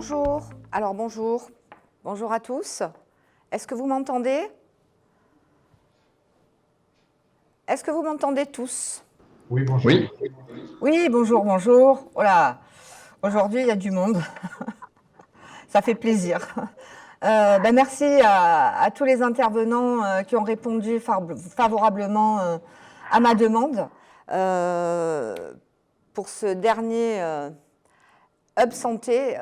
Bonjour. Alors bonjour. Bonjour à tous. Est-ce que vous m'entendez? Est-ce que vous m'entendez tous? Oui, bonjour. Oui. Oui, bonjour, bonjour. Oh là, aujourd'hui, il y a du monde. Ça fait plaisir. Merci à tous les intervenants qui ont répondu favorablement à ma demande pour ce dernier Hub Santé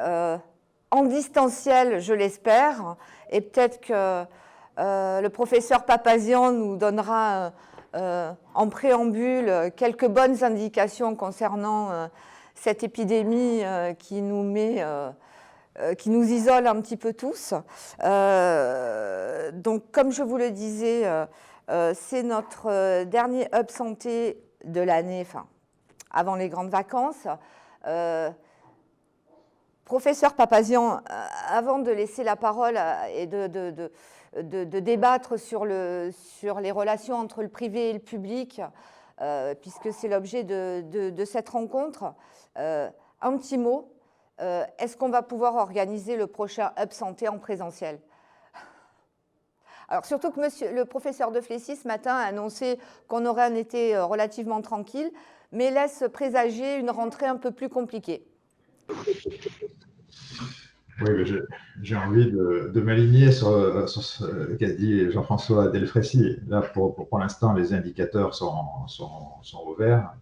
en distanciel, je l'espère. Et peut-être que le professeur Papazian nous donnera en préambule quelques bonnes indications concernant cette épidémie qui nous met... qui nous isole un petit peu tous. Donc, comme je vous le disais, c'est notre dernier Hub Santé de l'année, enfin, avant les grandes vacances. Professeur Papazian, avant de laisser la parole et de débattre sur les relations entre le privé et le public, puisque c'est l'objet de cette rencontre, un petit mot. Est-ce qu'on va pouvoir organiser le prochain Hub Santé en présentiel? Alors, surtout que le professeur de Flécy, ce matin, a annoncé qu'on aurait un été relativement tranquille, mais laisse présager une rentrée un peu plus compliquée. Oui, j'ai envie de m'aligner sur ce qu'a dit Jean-François Delfrécy. Là, pour l'instant, les indicateurs sont au vert.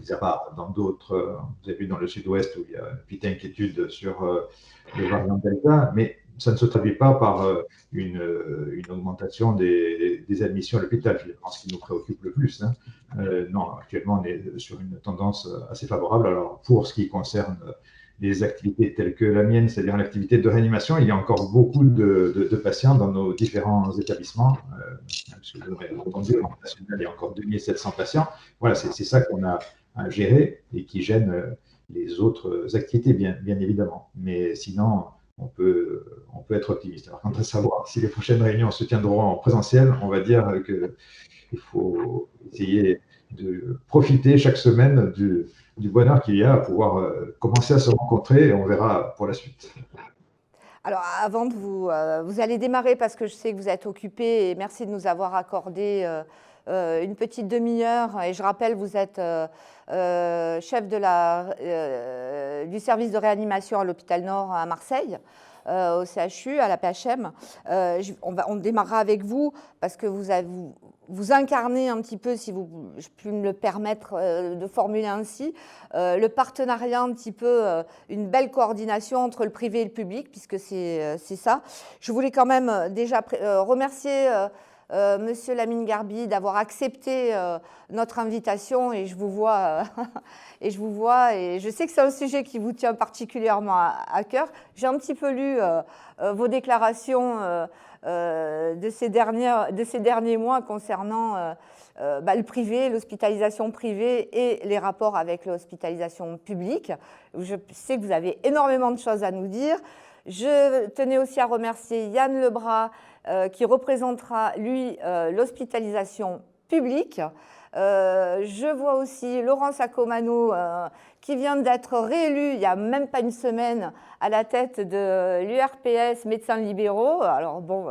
Mis à part dans d'autres, vous avez vu dans le sud-ouest où il y a une petite inquiétude sur le variant Delta, mais ça ne se traduit pas par une augmentation des admissions à l'hôpital. Je pense ce qui nous préoccupe le plus. Hein. Non, actuellement, on est sur une tendance assez favorable. Alors, pour ce qui concerne les activités telles que la mienne, c'est-à-dire l'activité de réanimation, il y a encore beaucoup de patients dans nos différents établissements. Puisque vous aurez entendu, en national, il y a encore 2700 patients. Voilà, c'est ça qu'on a à gérer et qui gêne les autres activités, bien évidemment. Mais sinon, on peut être optimiste. Alors, quant à savoir si les prochaines réunions se tiendront en présentiel, on va dire qu'il faut essayer de profiter chaque semaine du bonheur qu'il y a à pouvoir commencer à se rencontrer et on verra pour la suite. Alors, avant de vous allez démarrer parce que je sais que vous êtes occupé et merci de nous avoir accordé une petite demi-heure. Et je rappelle, vous êtes chef du service de réanimation à l'hôpital Nord à Marseille, au CHU, à la PHM. On démarrera avec vous parce que vous incarnez un petit peu, si je puis me le permettre de formuler ainsi, le partenariat un petit peu, une belle coordination entre le privé et le public, puisque c'est ça. Je voulais quand même déjà remercier Monsieur Lamine Garbi d'avoir accepté notre invitation et je vous vois et je sais que c'est un sujet qui vous tient particulièrement à cœur. J'ai un petit peu lu vos déclarations de ces derniers mois concernant le privé, l'hospitalisation privée et les rapports avec l'hospitalisation publique. Je sais que vous avez énormément de choses à nous dire. Je tenais aussi à remercier Yann Lebras qui représentera, lui, l'hospitalisation publique. Je vois aussi Laurent Sacomano qui vient d'être réélu il n'y a même pas une semaine à la tête de l'URPS Médecins Libéraux. Alors bon,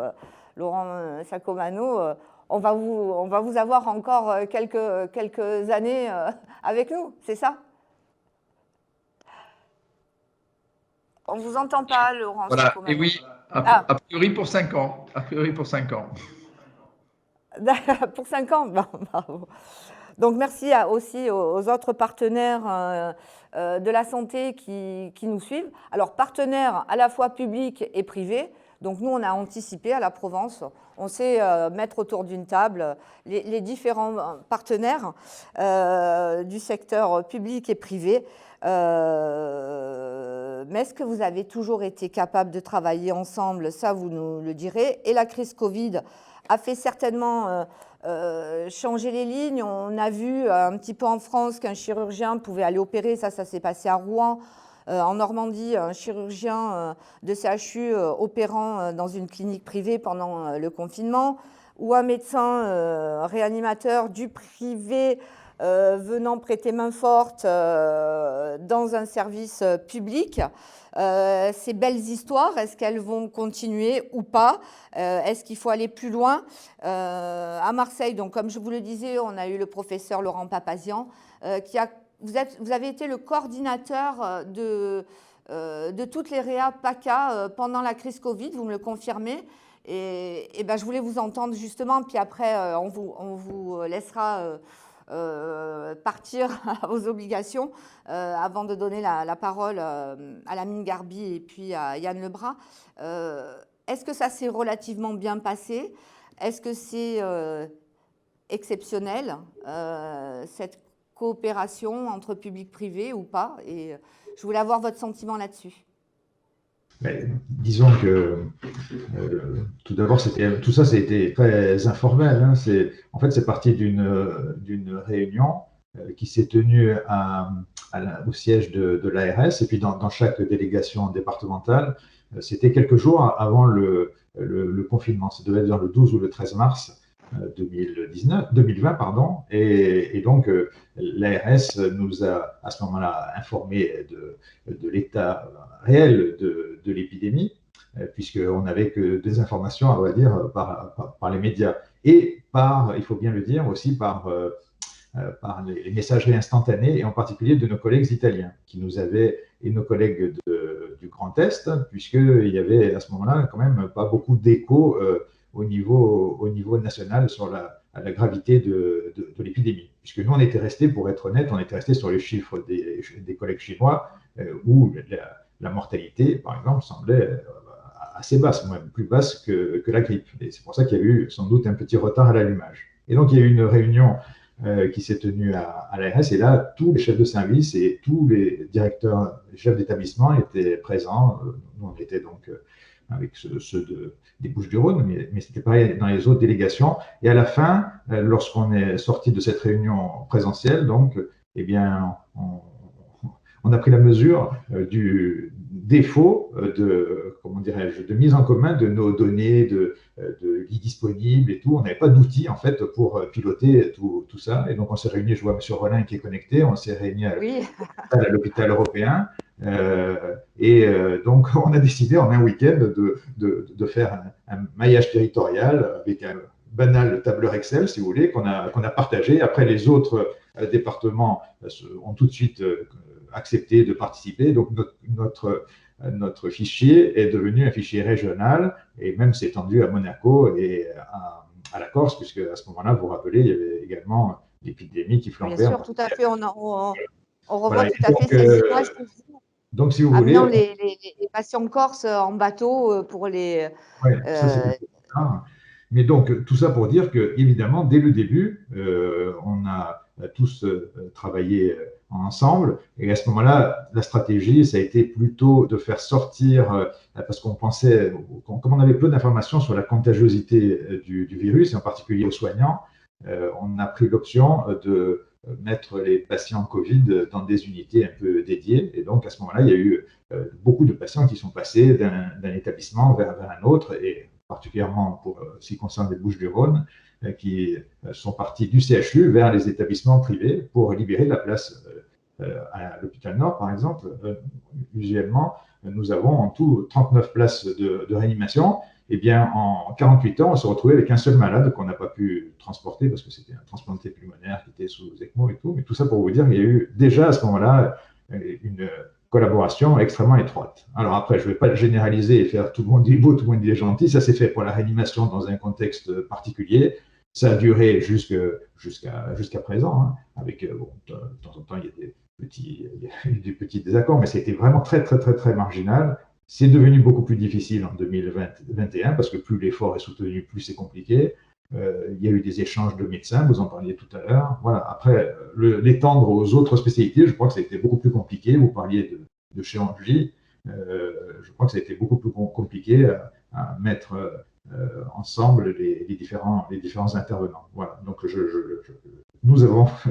Laurent Sacomano, on va vous avoir encore quelques années avec nous, c'est ça? On ne vous entend pas, Laurent Sacomano. Et oui, a priori pour 5 ans. A priori pour 5 ans. Pour 5 ans, bravo. Donc merci aussi aux autres partenaires de la santé qui nous suivent. Alors partenaires à la fois publics et privés. Donc nous, on a anticipé à la Provence, on sait mettre autour d'une table les différents partenaires du secteur public et privé. Mais est-ce que vous avez toujours été capable de travailler ensemble? Ça, vous nous le direz. Et la crise Covid a fait certainement changer les lignes. On a vu un petit peu en France qu'un chirurgien pouvait aller opérer. Ça s'est passé à Rouen. En Normandie, un chirurgien de CHU opérant dans une clinique privée pendant le confinement, ou un médecin réanimateur du privé venant prêter main forte dans un service public. Ces belles histoires, est-ce qu'elles vont continuer ou pas? Est-ce qu'il faut aller plus loin? À Marseille, donc, comme je vous le disais, on a eu le professeur Laurent Papazian, vous avez été le coordinateur de toutes les réa PACA pendant la crise Covid, vous me le confirmez. Et ben, je voulais vous entendre justement, puis après, on vous laissera partir à vos obligations avant de donner la parole à Lamine Garbi et puis à Yann Lebras. Est-ce que ça s'est relativement bien passé? Est-ce que c'est exceptionnel, cette coopération entre public-privé ou pas? Et je voulais avoir votre sentiment là-dessus. Disons que tout d'abord, tout ça, c'était très informel. Hein. En fait, c'est parti d'une réunion qui s'est tenue au siège de l'ARS, et puis dans chaque délégation départementale, c'était quelques jours avant le confinement. Ça devait être vers le 12 ou le 13 mars 2020, pardon. Et donc, l'ARS nous a à ce moment-là informés de l'état réel de l'épidémie, puisqu'on n'avait que des informations, on va dire, par les médias et il faut bien le dire, aussi par les messageries instantanées, et en particulier de nos collègues italiens qui nous avaient, et nos collègues du Grand Est, puisqu'il y avait à ce moment-là quand même pas beaucoup d'écho au niveau national sur la gravité de l'épidémie. Puisque nous, on était restés, pour être honnête, on était restés sur les chiffres des collègues chinois, où la mortalité, par exemple, semblait assez basse, même plus basse que la grippe. Et c'est pour ça qu'il y a eu sans doute un petit retard à l'allumage. Et donc, il y a eu une réunion qui s'est tenue à l'ARS, et là, tous les chefs de service et tous les directeurs, les chefs d'établissement étaient présents. Nous, on était donc avec ceux des Bouches-du-Rhône, mais c'était pareil dans les autres délégations. Et à la fin, lorsqu'on est sorti de cette réunion présentielle, donc, eh bien, on a pris la mesure du défaut comment dirais-je, de mise en commun de nos données, de lits disponibles et tout. On n'avait pas d'outils, en fait, pour piloter tout ça. Et donc, on s'est réunis, je vois M. Rollin qui est connecté, on s'est réunis à l'hôpital européen. Donc, on a décidé en un week-end de faire un maillage territorial avec un banal tableur Excel, si vous voulez, qu'on a partagé. Après, les autres départements ont tout de suite accepté de participer. Donc, notre fichier est devenu un fichier régional, et même s'est étendu à Monaco et à la Corse, puisque à ce moment-là, vous vous rappelez, il y avait également l'épidémie qui flambait. Bien sûr, tout à fait. On revoit voilà, tout à fait ces images. Donc, si vous amenant voulez… les patients corse en bateau pour les… Oui, ça c'est… Mais donc, tout ça pour dire que, évidemment, dès le début, on a tous travaillé ensemble. Et à ce moment-là, la stratégie, ça a été plutôt de faire sortir, parce qu'on pensait, comme on avait peu d'informations sur la contagiosité du virus, et en particulier aux soignants, on a pris l'option de mettre les patients Covid dans des unités un peu dédiées. Et donc, à ce moment-là, il y a eu beaucoup de patients qui sont passés d'un établissement vers un autre, et particulièrement pour ce qui concerne les Bouches-du-Rhône, qui sont partis du CHU vers les établissements privés pour libérer de la place. À l'hôpital Nord, par exemple, usuellement, nous avons en tout 39 places de réanimation. Eh bien, en 48 ans, on se retrouvait avec un seul malade qu'on n'a pas pu transporter parce que c'était un transplanté pulmonaire qui était sous ECMO et tout. Mais tout ça pour vous dire qu'il y a eu déjà à ce moment-là une collaboration extrêmement étroite. Alors après, je ne vais pas généraliser et faire tout le monde dit beau, tout le monde dit gentil. Ça s'est fait pour la réanimation dans un contexte particulier. Ça a duré jusqu'à présent, hein, avec, bon, de temps en temps, il y a eu des petits désaccords, mais c'était vraiment très, très, très, très marginal. C'est devenu beaucoup plus difficile en 2021 parce que plus l'effort est soutenu, plus c'est compliqué. Il y a eu des échanges de médecins, vous en parliez tout à l'heure. Voilà. Après, l'étendre aux autres spécialités, je crois que ça a été beaucoup plus compliqué. Vous parliez de chirurgie. Je crois que ça a été beaucoup plus compliqué à mettre ensemble les différents intervenants. Voilà. Donc,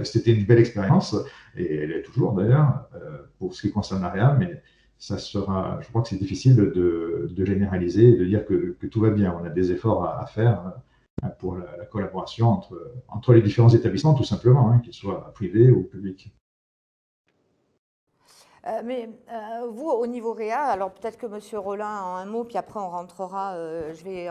c'était une belle expérience, et elle est toujours d'ailleurs, pour ce qui concerne l'AREA, mais ça sera, je crois que c'est difficile de généraliser et de dire que tout va bien. On a des efforts à faire pour la collaboration entre les différents établissements, tout simplement, hein, qu'ils soient privés ou publics. Mais vous, au niveau Réa, alors peut-être que M. Rollin en un mot, puis après on rentrera, je vais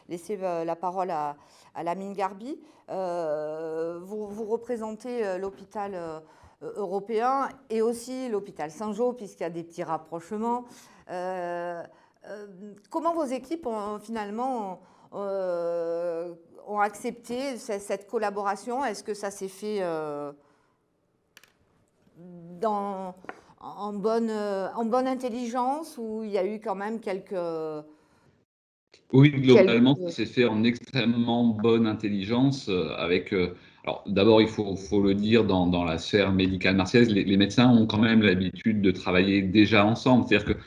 laisser la parole à Lamine Garbi. Vous représentez l'hôpital européen et aussi l'hôpital Saint-Jean, puisqu'il y a des petits rapprochements. Comment vos équipes ont finalement ont accepté cette collaboration? Est-ce que ça s'est fait en bonne intelligence, ou il y a eu quand même quelques... Oui, globalement, ça s'est fait en extrêmement bonne intelligence avec... alors, d'abord, il faut le dire, dans la sphère médicale marseillaise, les médecins ont quand même l'habitude de travailler déjà ensemble. C'est-à-dire que,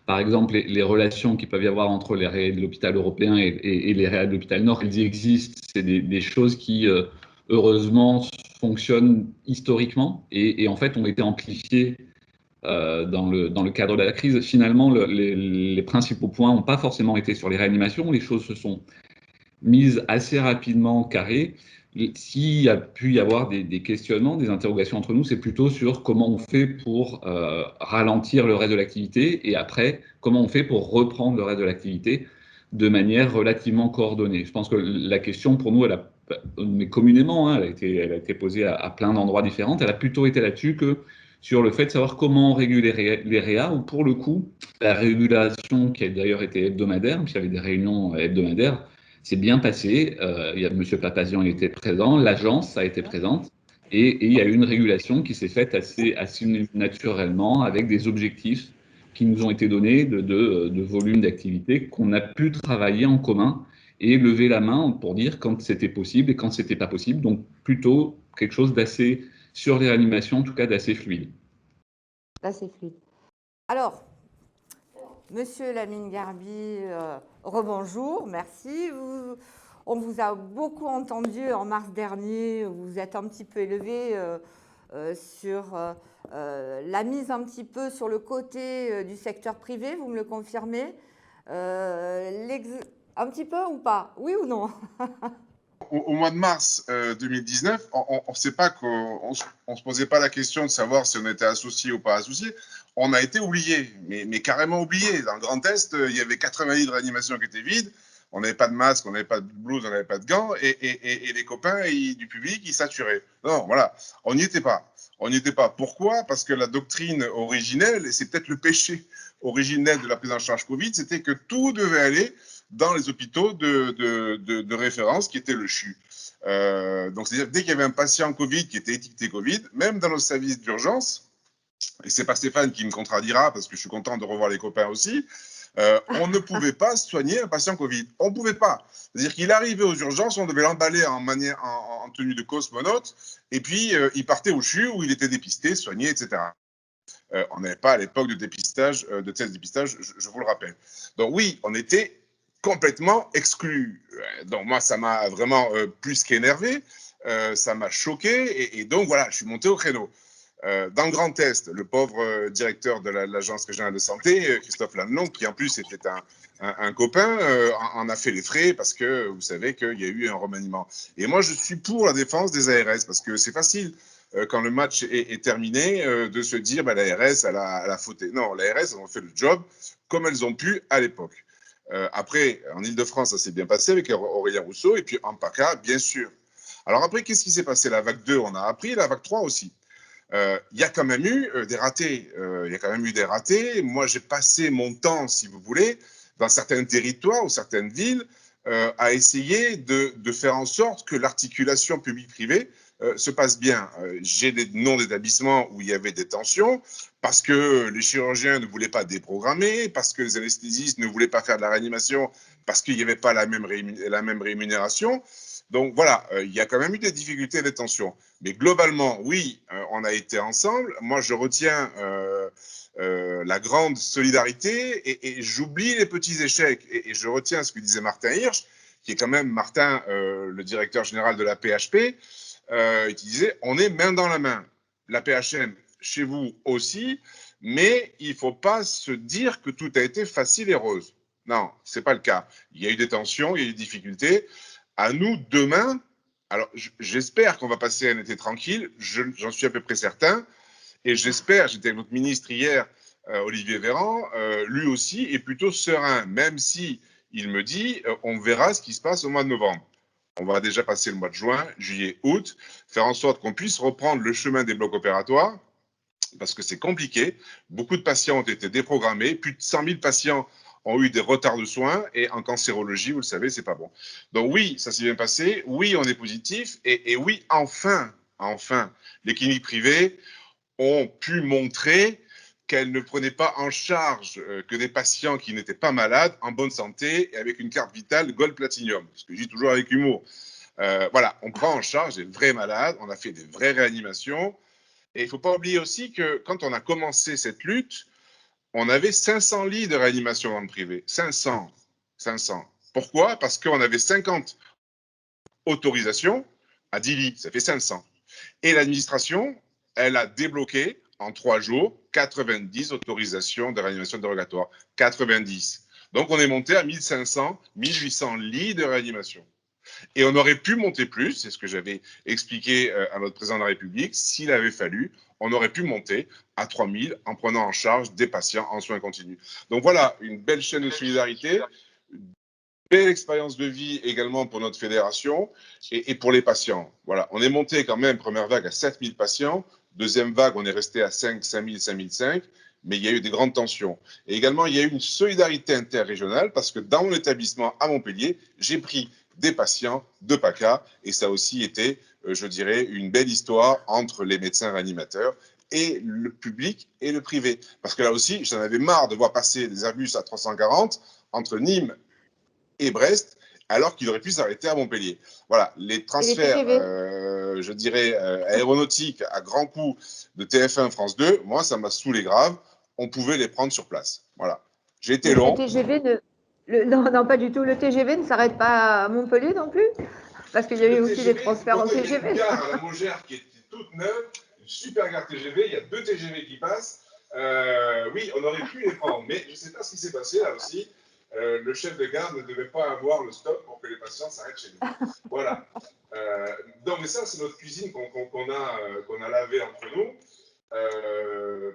par exemple, les relations qu'il peut y avoir entre les réa de l'hôpital européen et les réa de l'hôpital Nord, elles y existent. C'est des choses qui, heureusement, fonctionnent historiquement et en fait ont été amplifiées dans le cadre de la crise. Finalement, les principaux points n'ont pas forcément été sur les réanimations. Les choses se sont mises assez rapidement carrées. S'il y a pu y avoir des questionnements, des interrogations entre nous, c'est plutôt sur comment on fait pour ralentir le reste de l'activité et après, comment on fait pour reprendre le reste de l'activité de manière relativement coordonnée. Je pense que la question, pour nous, mais communément, hein, elle a été posée à plein d'endroits différents. Elle a plutôt été là-dessus que sur le fait de savoir comment on régule les réa, ou pour le coup, la régulation qui a d'ailleurs été hebdomadaire, puisqu'il y avait des réunions hebdomadaires, s'est bien passé. M. Papazian était présent, l'agence a été présente, et il y a eu une régulation qui s'est faite assez naturellement, avec des objectifs qui nous ont été donnés de volume d'activité, qu'on a pu travailler en commun et lever la main pour dire quand c'était possible et quand c'était pas possible. Donc plutôt quelque chose d'assez, sur les réanimations en tout cas, d'assez fluide. Assez fluide. Alors, Monsieur Lamine Garbi, rebonjour, merci. On vous a beaucoup entendu en mars dernier, vous êtes un petit peu élevé sur la mise un petit peu sur le côté du secteur privé, vous me le confirmez? Un petit peu ou pas? Oui ou non? Au mois de mars 2019, on ne se posait pas la question de savoir si on était associé ou pas associé. On a été oublié, mais carrément oublié. Dans le Grand Est, il y avait 80 lits de réanimation qui étaient vides. On n'avait pas de masque, on n'avait pas de blouse, on n'avait pas de gants. Et les copains du public, ils saturaient. Non, voilà, on n'y était pas. On n'y était pas. Pourquoi? Parce que la doctrine originelle, et c'est peut-être le péché originel de la prise en charge Covid, c'était que tout devait aller dans les hôpitaux de référence qui étaient le CHU. Donc, c'est-à-dire dès qu'il y avait un patient Covid qui était étiqueté Covid, même dans nos services d'urgence, et c'est pas Stéphane qui me contredira parce que je suis content de revoir les copains aussi, on ne pouvait pas soigner un patient Covid. On ne pouvait pas. C'est-à-dire qu'il arrivait aux urgences, on devait l'emballer en tenue de cosmonaute, et puis il partait au CHU où il était dépisté, soigné, etc. On n'avait pas à l'époque de dépistage, de test de dépistage, je vous le rappelle. Donc oui, on était complètement exclu. Donc moi, ça m'a vraiment plus qu'énervé, ça m'a choqué, et donc voilà, je suis monté au créneau. Dans le Grand Est, le pauvre directeur de l'Agence régionale de santé, Christophe Lanelong, qui en plus était un copain, en a fait les frais parce que vous savez qu'il y a eu un remaniement. Et moi, je suis pour la défense des ARS parce que c'est facile, quand le match est terminé, de se dire bah, l'ARS, elle a fauté. Non, l'ARS, elles ont fait le job comme elles ont pu à l'époque. Après, en Ile-de-France, ça s'est bien passé avec Aurélien Rousseau, et puis en PACA, bien sûr. Alors après, qu'est-ce qui s'est passé? La vague 2, on a appris, la vague 3 aussi. Il y a quand même eu des ratés. Il y a quand même eu des ratés. Moi, j'ai passé mon temps, si vous voulez, dans certains territoires ou certaines villes, à essayer de faire en sorte que l'articulation publique-privée se passe bien. J'ai des noms d'établissements où il y avait des tensions, parce que les chirurgiens ne voulaient pas déprogrammer, parce que les anesthésistes ne voulaient pas faire de la réanimation, parce qu'il n'y avait pas la même rémunération. Donc voilà, il y a quand même eu des difficultés et des tensions. Mais globalement, oui, on a été ensemble. Moi, je retiens la grande solidarité, et j'oublie les petits échecs. Et je retiens ce que disait Martin Hirsch, qui est quand même, Martin, le directeur général de la PHP, qui disait « on est main dans la main ». La PHM, chez vous aussi, mais il ne faut pas se dire que tout a été facile et rose. Non, ce n'est pas le cas. Il y a eu des tensions, il y a eu des difficultés. À nous, demain, alors j'espère qu'on va passer un été tranquille, j'en suis à peu près certain, et j'espère, j'étais avec notre ministre hier, Olivier Véran, lui aussi est plutôt serein, même si il me dit, on verra ce qui se passe au mois de novembre. On va déjà passer le mois de juin, juillet, août, faire en sorte qu'on puisse reprendre le chemin des blocs opératoires, parce que c'est compliqué. Beaucoup de patients ont été déprogrammés, plus de 100 000 patients ont eu des retards de soins, et en cancérologie, vous le savez, c'est pas bon. Donc oui, ça s'est bien passé, oui, on est positif, et oui, enfin, les cliniques privées ont pu montrer qu'elles ne prenaient pas en charge que des patients qui n'étaient pas malades, en bonne santé, et avec une carte vitale Gold Platinum, ce que je dis toujours avec humour. Voilà, on prend en charge des vrais malades, on a fait des vraies réanimations, et il ne faut pas oublier aussi que quand on a commencé cette lutte, on avait 500 lits de réanimation dans le privé. 500. Pourquoi? Parce qu'on avait 50 autorisations à 10 lits, ça fait 500. Et l'administration, elle a débloqué en 3 jours 90 autorisations de réanimation dérogatoire. 90. Donc on est monté à 1500, 1800 lits de réanimation. Et on aurait pu monter plus, c'est ce que j'avais expliqué à notre président de la République, s'il avait fallu, on aurait pu monter à 3000 en prenant en charge des patients en soins continus. Donc voilà, une belle chaîne de solidarité, belle expérience de vie également pour notre fédération et pour les patients. Voilà, on est monté quand même, première vague, à 7000 patients, deuxième vague, on est resté à 5000, 5005, mais il y a eu des grandes tensions. Et également, il y a eu une solidarité interrégionale parce que dans mon établissement à Montpellier, j'ai pris des patients de PACA et ça a aussi été, je dirais, une belle histoire entre les médecins réanimateurs et le public et le privé. Parce que là aussi, j'en avais marre de voir passer des Airbus à 340 entre Nîmes et Brest, alors qu'il aurait pu s'arrêter à Montpellier. Voilà, les transferts, je dirais, aéronautiques à grands coûts de TF1 France 2, moi, ça m'a saoulé grave. On pouvait les prendre sur place. Voilà. J'ai été long. Non, pas du tout. Le TGV ne s'arrête pas à Montpellier non plus? Parce qu'il y a eu aussi des transferts en TGV. Il y a une gare à la Maugère qui est toute neuve, une super gare TGV, il y a 2 TGV qui passent. Oui, on aurait pu les prendre, mais je ne sais pas ce qui s'est passé là aussi. Le chef de gare ne devait pas avoir le stop pour que les patients s'arrêtent chez nous. Voilà. Non, mais ça, c'est notre cuisine qu'on a lavée entre nous.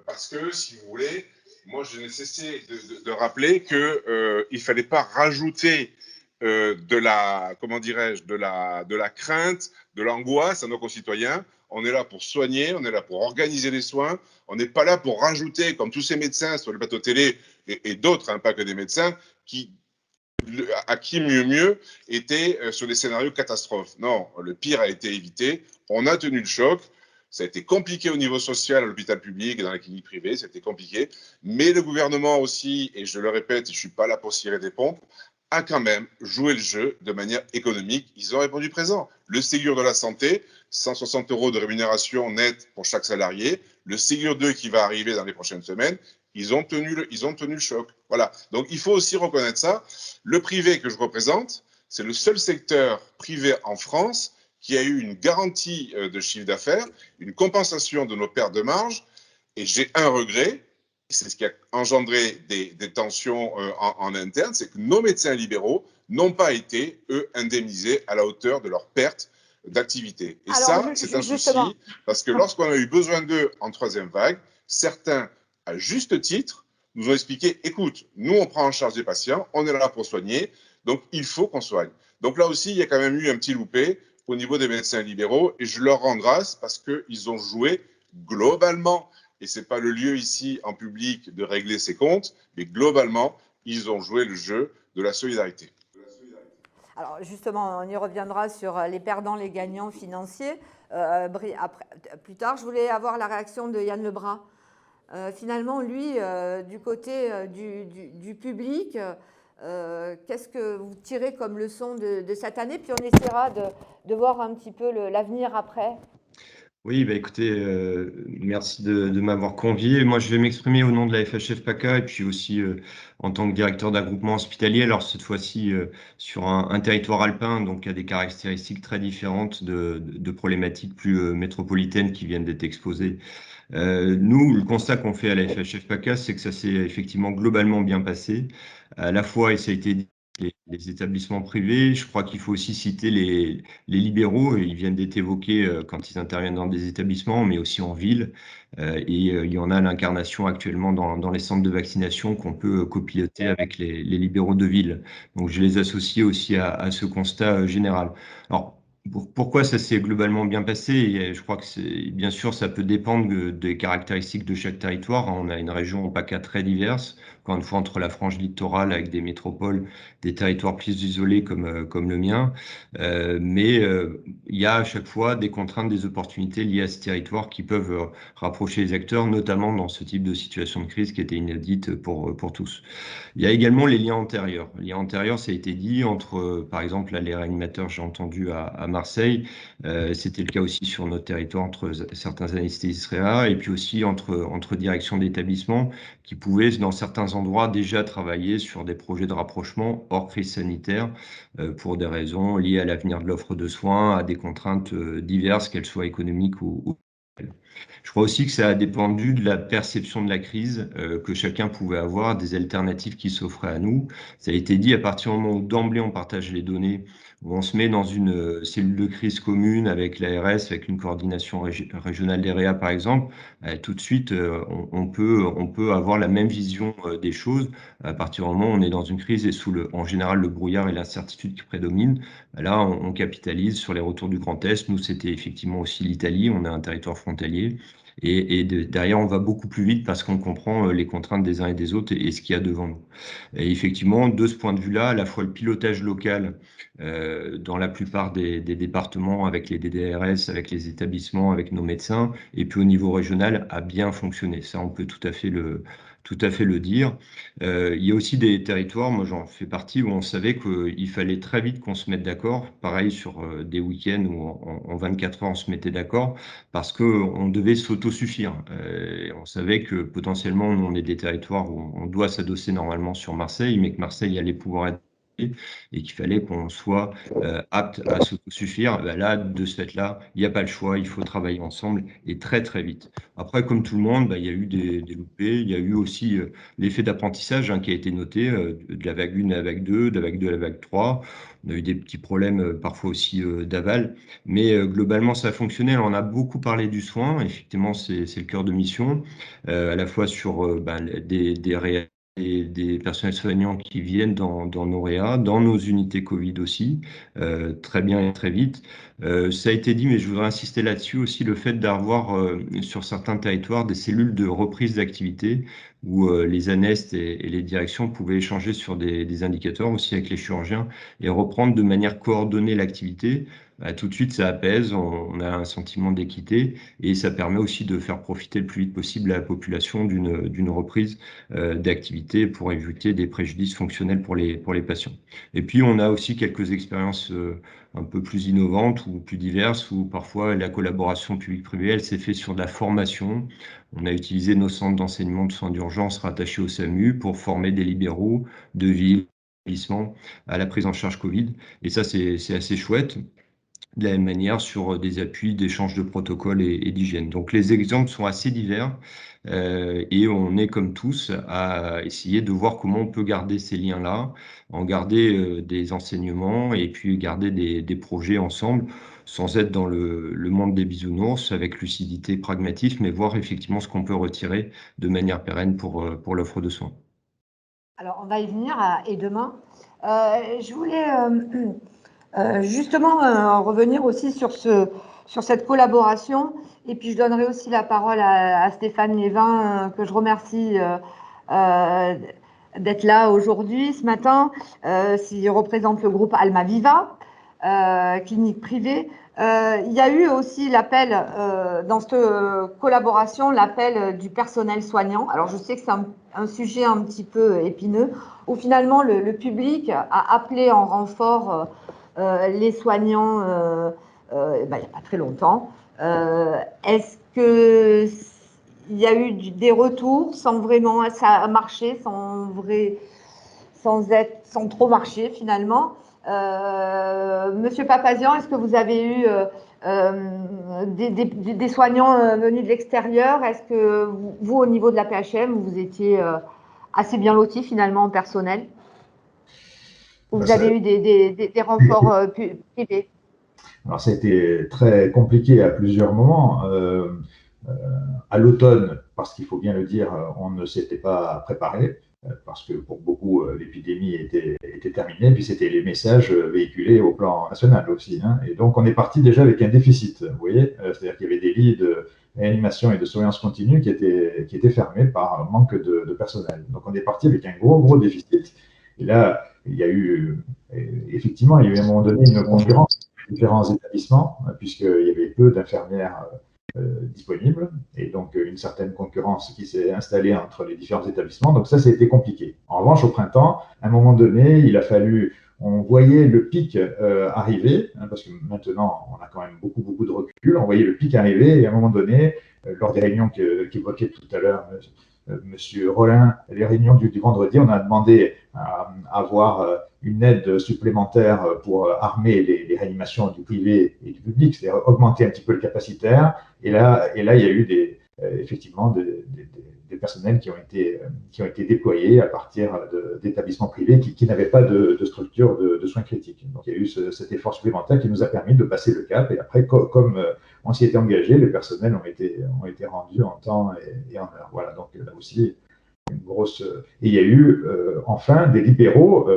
Parce que, si vous voulez, moi, je n'ai cessé de rappeler qu'il ne fallait pas rajouter de la, comment dirais-je, de la crainte, de l'angoisse à nos concitoyens. On est là pour soigner, on est là pour organiser les soins. On n'est pas là pour rajouter, comme tous ces médecins sur le plateau télé et d'autres, hein, pas que des médecins, à qui mieux étaient sur des scénarios catastrophes. Non, le pire a été évité. On a tenu le choc. Ça a été compliqué au niveau social à l'hôpital public et dans la clinique privée, c'était compliqué. Mais le gouvernement aussi, et je le répète, je ne suis pas là pour cirer des pompes, a quand même joué le jeu de manière économique. Ils ont répondu présent. Le Ségur de la santé, 160 € de rémunération nette pour chaque salarié. Le Ségur 2 qui va arriver dans les prochaines semaines. Ils ont tenu le choc. Voilà. Donc, il faut aussi reconnaître ça. Le privé que je représente, c'est le seul secteur privé en France qui a eu une garantie de chiffre d'affaires, une compensation de nos pertes de marge. Et j'ai un regret, c'est ce qui a engendré des tensions en interne, c'est que nos médecins libéraux n'ont pas été, eux, indemnisés à la hauteur de leurs pertes d'activité. Et ça, c'est un souci, parce que lorsqu'on a eu besoin d'eux en 3e vague, certains, à juste titre, nous ont expliqué, écoute, nous, on prend en charge des patients, on est là pour soigner, donc il faut qu'on soigne. Donc là aussi, il y a quand même eu un petit loupé au niveau des médecins libéraux, et je leur rends grâce parce qu'ils ont joué globalement, et ce n'est pas le lieu ici en public de régler ses comptes, mais globalement, ils ont joué le jeu de la solidarité. Alors justement, on y reviendra sur les perdants, les gagnants financiers. Plus tard, je voulais avoir la réaction de Yann Lebras. Finalement, lui, du côté du public, qu'est-ce que vous tirez comme leçon de cette année? Puis on essaiera de voir un petit peu l'avenir après. Oui, bah écoutez, merci de m'avoir convié. Moi, je vais m'exprimer au nom de la FHF PACA et puis aussi en tant que directeur d'un groupement hospitalier. Alors, cette fois-ci, sur un territoire alpin, donc à des caractéristiques très différentes de problématiques plus métropolitaines qui viennent d'être exposées. Nous, le constat qu'on fait à la FHF PACA, c'est que ça s'est effectivement globalement bien passé. À la fois, et ça a été les établissements privés. Je crois qu'il faut aussi citer les libéraux. Ils viennent d'être évoqués quand ils interviennent dans des établissements, mais aussi en ville. Il y en a l'incarnation actuellement dans les centres de vaccination qu'on peut copiloter avec les libéraux de ville. Donc, je les associe aussi à ce constat général. Alors, pourquoi ça s'est globalement bien passé? Et je crois que bien sûr, ça peut dépendre des caractéristiques de chaque territoire. On a une région en PACA très diverse, encore une fois, entre la frange littorale avec des métropoles, des territoires plus isolés comme le mien. Mais il y a à chaque fois des contraintes, des opportunités liées à ce territoire qui peuvent rapprocher les acteurs, notamment dans ce type de situation de crise qui était inédite pour tous. Il y a également les liens antérieurs. Les liens antérieurs, ça a été dit entre, par exemple, là, les réanimateurs, j'ai entendu à Marseille. C'était le cas aussi sur notre territoire entre certains anesthésistes réa et puis aussi entre directions d'établissements qui pouvaient, dans certains endroits, déjà travailler sur des projets de rapprochement hors crise sanitaire pour des raisons liées à l'avenir de l'offre de soins, à des contraintes diverses, qu'elles soient économiques ou je crois aussi que ça a dépendu de la perception de la crise que chacun pouvait avoir, des alternatives qui s'offraient à nous. Ça a été dit à partir du moment où d'emblée on partage les données, où on se met dans une cellule de crise commune avec l'ARS, avec une coordination régionale des réa par exemple, tout de suite on peut avoir la même vision des choses. À partir du moment où on est dans une crise et en général le brouillard et l'incertitude qui prédominent, là on capitalise sur les retours du Grand Est. Nous c'était effectivement aussi l'Italie, on a un territoire frontalier. Derrière, on va beaucoup plus vite parce qu'on comprend les contraintes des uns et des autres et ce qu'il y a devant nous. Et effectivement, de ce point de vue-là, à la fois le pilotage local dans la plupart des départements avec les DDRS, avec les établissements, avec nos médecins, et puis au niveau régional, a bien fonctionné. Ça, on peut tout à fait le dire. Il y a aussi des territoires, moi j'en fais partie, où on savait qu'il fallait très vite qu'on se mette d'accord. Pareil sur des week-ends où en 24 heures on se mettait d'accord parce qu'on devait s'autosuffire. On savait que potentiellement on est des territoires où on doit s'adosser normalement sur Marseille, mais que Marseille allait pouvoir être et qu'il fallait qu'on soit apte à s'autosuffire. Ben là, de ce fait-là, il n'y a pas le choix, il faut travailler ensemble et très très vite. Après, comme tout le monde, ben, il y a eu des loupés, il y a eu aussi l'effet d'apprentissage qui a été noté de la vague 1 à la vague 2, de la vague 2 à la vague 3. On a eu des petits problèmes parfois aussi d'aval, mais globalement ça a fonctionné. Alors, on a beaucoup parlé du soin, effectivement c'est le cœur de mission, à la fois sur des personnels soignants qui viennent dans nos réa, dans nos unités Covid aussi, très bien et très vite. Ça a été dit, mais je voudrais insister là-dessus aussi, le fait d'avoir sur certains territoires des cellules de reprise d'activité où les anestes et les directions pouvaient échanger sur des indicateurs aussi avec les chirurgiens et reprendre de manière coordonnée l'activité. Bah, tout de suite, ça apaise, on a un sentiment d'équité et ça permet aussi de faire profiter le plus vite possible la population d'une reprise d'activité pour éviter des préjudices fonctionnels pour les patients. Et puis, on a aussi quelques expériences un peu plus innovantes ou plus diverses où parfois la collaboration publique-privée, elle s'est faite sur de la formation. On a utilisé nos centres d'enseignement de soins d'urgence rattachés au SAMU pour former des libéraux de ville à la prise en charge Covid. Et ça, c'est assez chouette. De la même manière sur des appuis d'échange de protocoles et d'hygiène. Donc les exemples sont assez divers et on est comme tous à essayer de voir comment on peut garder ces liens-là, en garder des enseignements et puis garder des projets ensemble sans être dans le monde des bisounours, avec lucidité, pragmatisme, mais voir effectivement ce qu'on peut retirer de manière pérenne pour l'offre de soins. Alors on va y venir et demain. Je voulais justement revenir aussi sur cette collaboration et puis je donnerai aussi la parole à Stéphane Lévin que je remercie d'être là aujourd'hui, ce matin, s'il représente le groupe Almaviva, clinique privée. Il y a eu aussi l'appel dans cette collaboration, l'appel du personnel soignant. Alors je sais que c'est un sujet un petit peu épineux, où finalement le public a appelé en renfort les soignants il n'y a pas très longtemps. Est-ce qu'il y a eu des retours sans vraiment ça marcher, sans trop marcher finalement? Monsieur Papazian, est-ce que vous avez eu des soignants venus de l'extérieur? Est-ce que vous, au niveau de la PHM, vous étiez assez bien loti finalement en personnel? Ou vous avez eu des renforts privés? Alors, ça a été très compliqué à plusieurs moments. À l'automne, parce qu'il faut bien le dire, on ne s'était pas préparé, parce que pour beaucoup, l'épidémie était terminée, puis c'était les messages véhiculés au plan national aussi. Hein. Et donc, on est parti déjà avec un déficit, vous voyez, c'est-à-dire qu'il y avait des lits de réanimation et de surveillance continue qui étaient fermés par manque de personnel. Donc, on est parti avec un gros déficit. Et là, il y a eu, effectivement, il y a eu à un moment donné une concurrence entre différents établissements, puisqu'il y avait peu d'infirmières disponibles, et donc une certaine concurrence qui s'est installée entre les différents établissements. Donc ça a été compliqué. En revanche, au printemps, à un moment donné, il a fallu, on voyait le pic arriver, hein, parce que maintenant, on a quand même beaucoup de recul, on voyait le pic arriver, et à un moment donné, lors des réunions qu'évoquait tout à l'heure Monsieur Rollin, les réunions du vendredi, on a demandé à avoir une aide supplémentaire pour armer les réanimations du privé et du public, c'est-à-dire augmenter un petit peu le capacitaire. Et là, il y a eu effectivement des personnels qui ont été déployés à partir d'établissements privés qui n'avaient pas de structure de soins critiques. Donc, il y a eu cet effort supplémentaire qui nous a permis de passer le cap. Et après, comme on s'y était engagé, les personnels ont été rendus en temps et en heure. Voilà, donc là aussi, une grosse. Et il y a eu enfin des libéraux,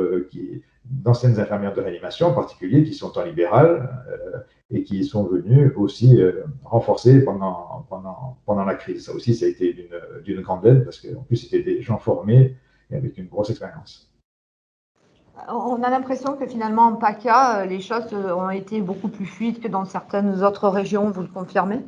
d'anciennes infirmières de réanimation en particulier, qui sont en libéral et qui sont venus aussi renforcer pendant la crise. Ça aussi, ça a été d'une grande aide parce qu'en plus, c'était des gens formés et avec une grosse expérience. On a l'impression que finalement, en PACA, les choses ont été beaucoup plus fluides que dans certaines autres régions, vous le confirmez?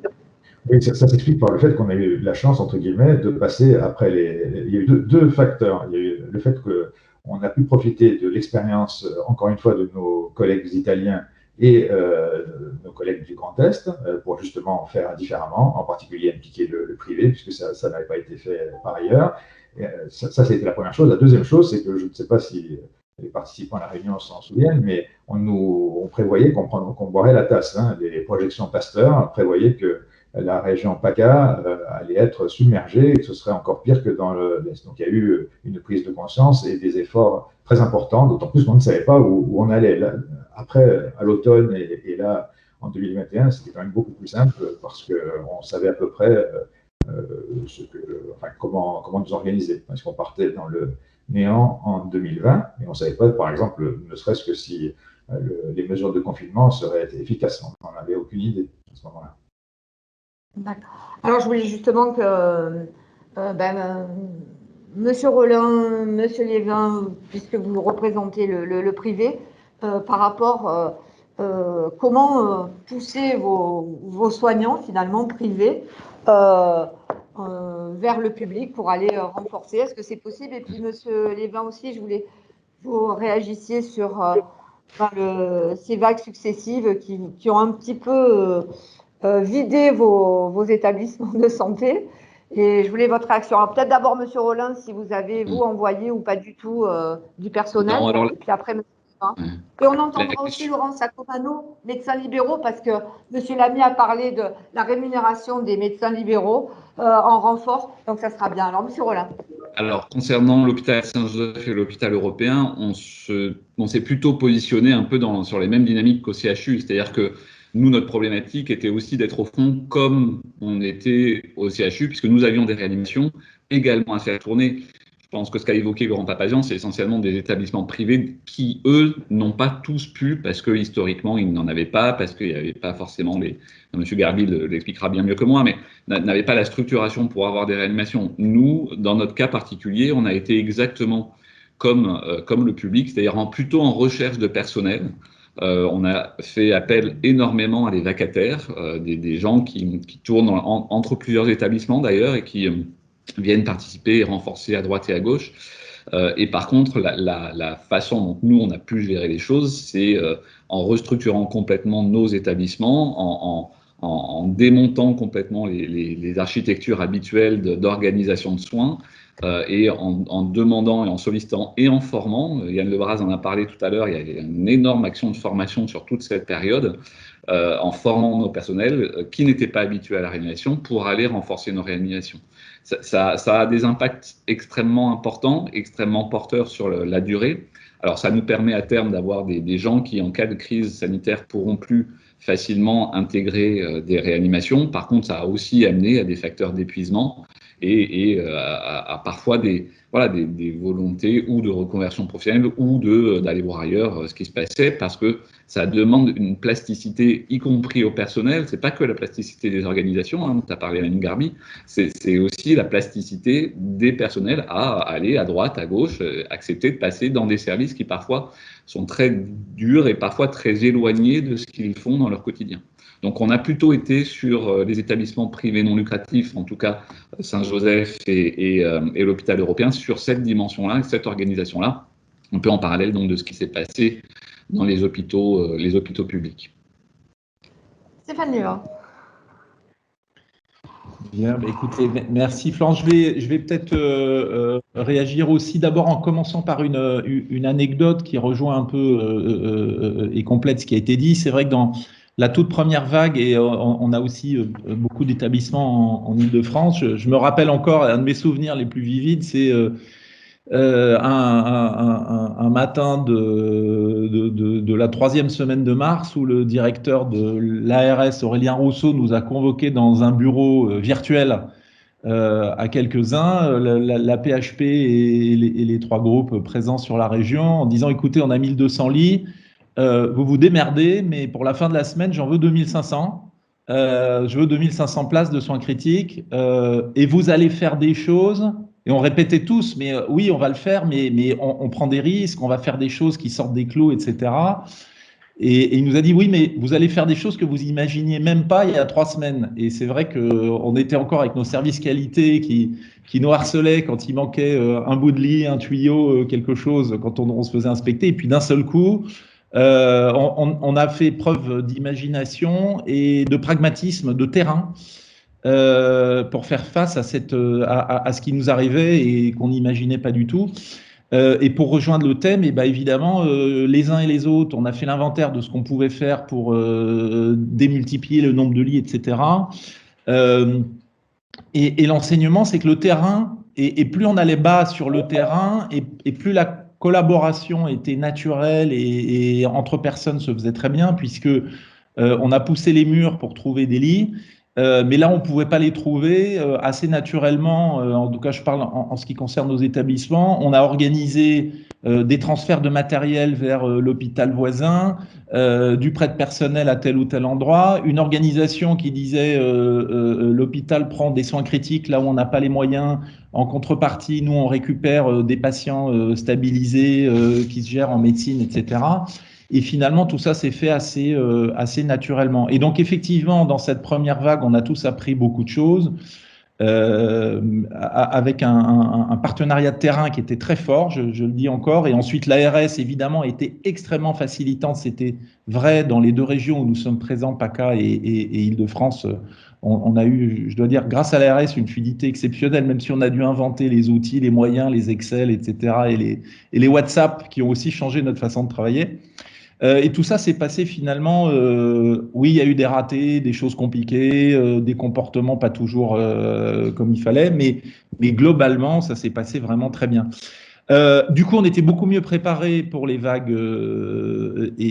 Oui, ça s'explique par le fait qu'on a eu la chance, entre guillemets, de passer après il y a eu deux facteurs. Il y a eu le fait qu'on a pu profiter de l'expérience, encore une fois, de nos collègues italiens et nos collègues du Grand Est pour justement faire différemment, en particulier impliquer le privé, puisque ça n'avait pas été fait par ailleurs. Et, ça, c'était la première chose. La deuxième chose, c'est que je ne sais pas si les participants à la réunion s'en souviennent, mais on prévoyait qu'on boirait la tasse. Hein. Les projections Pasteur prévoyaient que la région PACA allait être submergée et que ce serait encore pire que dans l'Est. Donc il y a eu une prise de conscience et des efforts très importants, d'autant plus qu'on ne savait pas où on allait. Là, après, à l'automne et là, en 2021, c'était quand même beaucoup plus simple parce qu'on savait à peu près comment nous organiser. Parce qu'on partait dans le néant en 2020 et on ne savait pas, par exemple, ne serait-ce que si les mesures de confinement seraient efficaces. On n'en avait aucune idée à ce moment-là. D'accord. Alors, je voulais justement que Monsieur Rollin, Monsieur Lévin, puisque vous représentez le privé, par rapport comment pousser vos soignants finalement privés vers le public pour aller renforcer. Est-ce que c'est possible? Et puis Monsieur Lévin aussi, je voulais que vous réagissiez sur ces vagues successives qui ont un petit peu vidé vos établissements de santé. Et je voulais votre réaction. Alors peut-être d'abord, Monsieur Rollin, si vous avez, vous, envoyé ou pas du tout du personnel. Non, alors, et puis après, Monsieur Lévin. Et on entendra aussi Laurent Sacomano, médecins libéraux, parce que Monsieur Lamy a parlé de la rémunération des médecins libéraux en renfort. Donc ça sera bien. Alors, Monsieur Rollin. Alors, concernant l'hôpital Saint-Joseph et l'hôpital européen, on s'est plutôt positionné un peu sur les mêmes dynamiques qu'au CHU. C'est-à-dire que nous, notre problématique était aussi d'être au fond comme on était au CHU, puisque nous avions des réanimations également à faire tourner. Je pense que ce qu'a évoqué Laurent Papazian, c'est essentiellement des établissements privés qui, eux, n'ont pas tous pu, parce que historiquement, ils n'en avaient pas, parce qu'il n'y avait pas forcément M. Garbi l'expliquera bien mieux que moi, mais n'avaient pas la structuration pour avoir des réanimations. Nous, dans notre cas particulier, on a été exactement comme le public, c'est-à-dire plutôt en recherche de personnel. On a fait appel énormément à des vacataires, des gens qui tournent entre plusieurs établissements d'ailleurs et qui viennent participer et renforcer à droite et à gauche. Et par contre, la façon dont nous, on a pu gérer les choses, c'est en restructurant complètement nos établissements, en démontant complètement les architectures habituelles d'organisation de soins, et en demandant et en sollicitant et en formant. Yann Lebras en a parlé tout à l'heure, il y a une énorme action de formation sur toute cette période, en formant nos personnels qui n'étaient pas habitués à la réanimation pour aller renforcer nos réanimations. Ça a des impacts extrêmement importants, extrêmement porteurs sur la durée. Alors, ça nous permet à terme d'avoir des gens qui, en cas de crise sanitaire, pourront plus facilement intégrer des réanimations. Par contre, ça a aussi amené à des facteurs d'épuisement et à parfois des volontés ou de reconversion professionnelle ou d'aller voir ailleurs ce qui se passait, parce que ça demande une plasticité, y compris au personnel. C'est pas que la plasticité des organisations, hein, tu as parlé à Anne Garbi, c'est aussi la plasticité des personnels à aller à droite, à gauche, accepter de passer dans des services qui parfois sont très durs et parfois très éloignés de ce qu'ils font dans leur quotidien. Donc on a plutôt été sur les établissements privés non lucratifs, en tout cas Saint-Joseph et l'hôpital européen, sur cette dimension-là, cette organisation-là, un peu en parallèle donc de ce qui s'est passé dans les hôpitaux publics. Stéphane Livin. Bien, bah écoutez, merci Florence. Je vais peut-être réagir aussi d'abord en commençant par une anecdote qui rejoint un peu et complète ce qui a été dit. C'est vrai que dans la toute première vague, et on a aussi beaucoup d'établissements en Île-de-France, je me rappelle encore, un de mes souvenirs les plus vivides, c'est un matin de la 3e semaine de mars où le directeur de l'ARS, Aurélien Rousseau, nous a convoqués dans un bureau virtuel à quelques-uns, la PHP et les 3 groupes présents sur la région, en disant « Écoutez, on a 1200 lits, vous vous démerdez, mais pour la fin de la semaine, j'en veux 2500. Je veux 2500 places de soins critiques et vous allez faire des choses. » Et on répétait tous, mais oui, on va le faire, mais on prend des risques, on va faire des choses qui sortent des clous, etc. Et il nous a dit, oui, mais vous allez faire des choses que vous imaginiez même pas il y a 3 semaines. Et c'est vrai qu'on était encore avec nos services qualité qui nous harcelaient quand il manquait un bout de lit, un tuyau, quelque chose, quand on se faisait inspecter. Et puis d'un seul coup, on a fait preuve d'imagination et de pragmatisme, de terrain, pour faire face à ce qui nous arrivait et qu'on n'imaginait pas du tout. Et pour rejoindre le thème, et ben évidemment, les uns et les autres, on a fait l'inventaire de ce qu'on pouvait faire pour démultiplier le nombre de lits, etc. Et l'enseignement, c'est que le terrain, et plus on allait bas sur le terrain, et plus la collaboration était naturelle et entre personnes se faisait très bien, puisque on a poussé les murs pour trouver des lits. Mais là, on ne pouvait pas les trouver assez naturellement. En tout cas, je parle en ce qui concerne nos établissements. On a organisé des transferts de matériel vers l'hôpital voisin, du prêt de personnel à tel ou tel endroit, une organisation qui disait l'hôpital prend des soins critiques là où on n'a pas les moyens. En contrepartie, nous, on récupère des patients stabilisés qui se gèrent en médecine, etc. Et finalement, tout ça s'est fait assez naturellement. Et donc, effectivement, dans cette première vague, on a tous appris beaucoup de choses, avec un partenariat de terrain qui était très fort, je le dis encore. Et ensuite, l'ARS, évidemment, était extrêmement facilitante. C'était vrai dans les 2 régions où nous sommes présents, PACA et Île-de-France. On a eu, je dois dire, grâce à l'ARS, une fluidité exceptionnelle, même si on a dû inventer les outils, les moyens, les Excel, etc. et les WhatsApp qui ont aussi changé notre façon de travailler. Et tout ça s'est passé finalement, oui, il y a eu des ratés, des choses compliquées, des comportements pas toujours comme il fallait, mais globalement, ça s'est passé vraiment très bien. Du coup, on était beaucoup mieux préparés pour les vagues